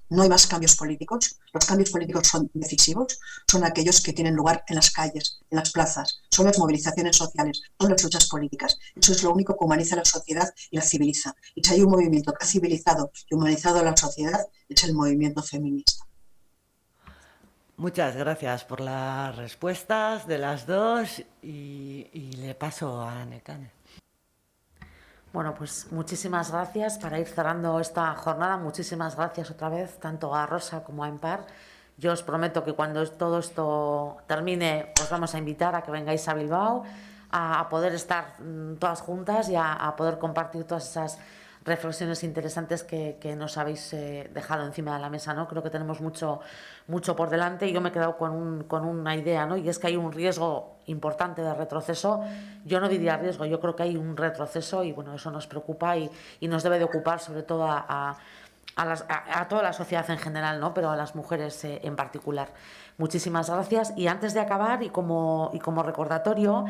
no hay más cambios políticos. Los cambios políticos son decisivos, son aquellos que tienen lugar en las calles, en las plazas, son las movilizaciones sociales, son las luchas políticas. Eso es lo único que humaniza a la sociedad y la civiliza. Y si hay un movimiento que ha civilizado y humanizado a la sociedad, es el movimiento feminista. Muchas gracias por las respuestas de las dos y le paso a Nekane. Bueno, pues muchísimas gracias para ir cerrando esta jornada. Muchísimas gracias otra vez, tanto a Rosa como a Empar. Yo os prometo que cuando todo esto termine, os vamos a invitar a que vengáis a Bilbao, a poder estar todas juntas y a poder compartir todas esas reflexiones interesantes que nos habéis dejado encima de la mesa, ¿no? Creo que tenemos mucho por delante y yo me he quedado con una idea, ¿no? Y es que hay un riesgo importante de retroceso. Yo no diría riesgo, yo creo que hay un retroceso y bueno, eso nos preocupa y nos debe de ocupar sobre todo a toda la sociedad en general, ¿no? Pero a las mujeres en particular. Muchísimas gracias. Y antes de acabar, y como recordatorio,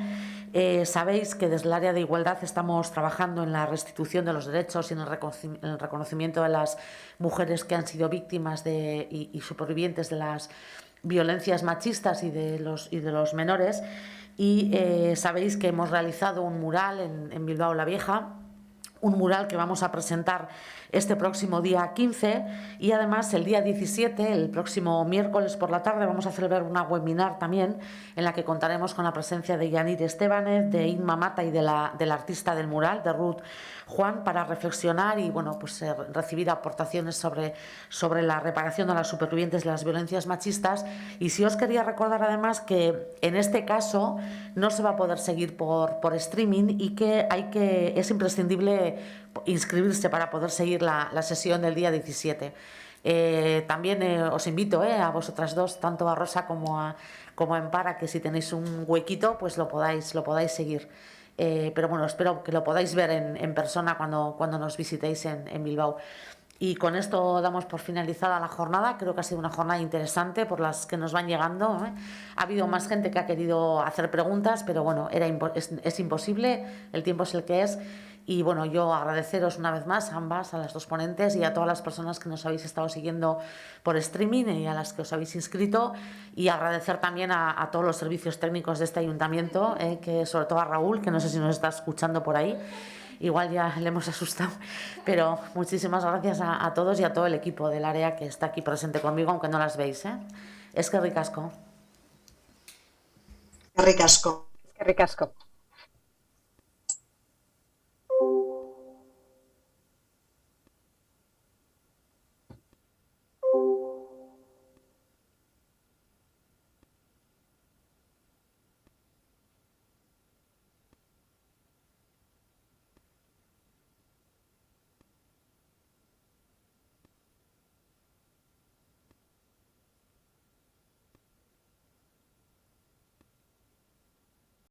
sabéis que desde el área de igualdad estamos trabajando en la restitución de los derechos y en el reconocimiento de las mujeres que han sido víctimas y supervivientes de las violencias machistas y de los menores. Y sabéis que hemos realizado un mural en Bilbao la Vieja, un mural que vamos a presentar este próximo día 15 y además el día 17, el próximo miércoles por la tarde, vamos a celebrar una webinar también en la que contaremos con la presencia de Yanir Estebanez, de Inma Mata y de la artista del mural, de Ruth Juan, para reflexionar y bueno, pues recibir aportaciones sobre la reparación de las supervivientes de las violencias machistas. Y si os quería recordar además que en este caso no se va a poder seguir por streaming y que es imprescindible inscribirse para poder seguir la sesión del día 17. También os invito a vosotras dos, tanto a Rosa como a Empar, a que si tenéis un huequito pues lo podáis seguir. Pero bueno, espero que lo podáis ver en persona cuando nos visitéis en Bilbao. Y con esto damos por finalizada la jornada. Creo que ha sido una jornada interesante por las que nos van llegando, ¿eh? Ha habido más gente que ha querido hacer preguntas, pero bueno, es imposible, el tiempo es el que es. Y bueno, yo agradeceros una vez más a ambas, a las dos ponentes y a todas las personas que nos habéis estado siguiendo por streaming y a las que os habéis inscrito, y agradecer también a todos los servicios técnicos de este ayuntamiento, que sobre todo a Raúl, que no sé si nos está escuchando por ahí, igual ya le hemos asustado, pero muchísimas gracias a todos y a todo el equipo del área que está aquí presente conmigo, aunque no las veis. Es que ricasco. Ricasco. Ricasco.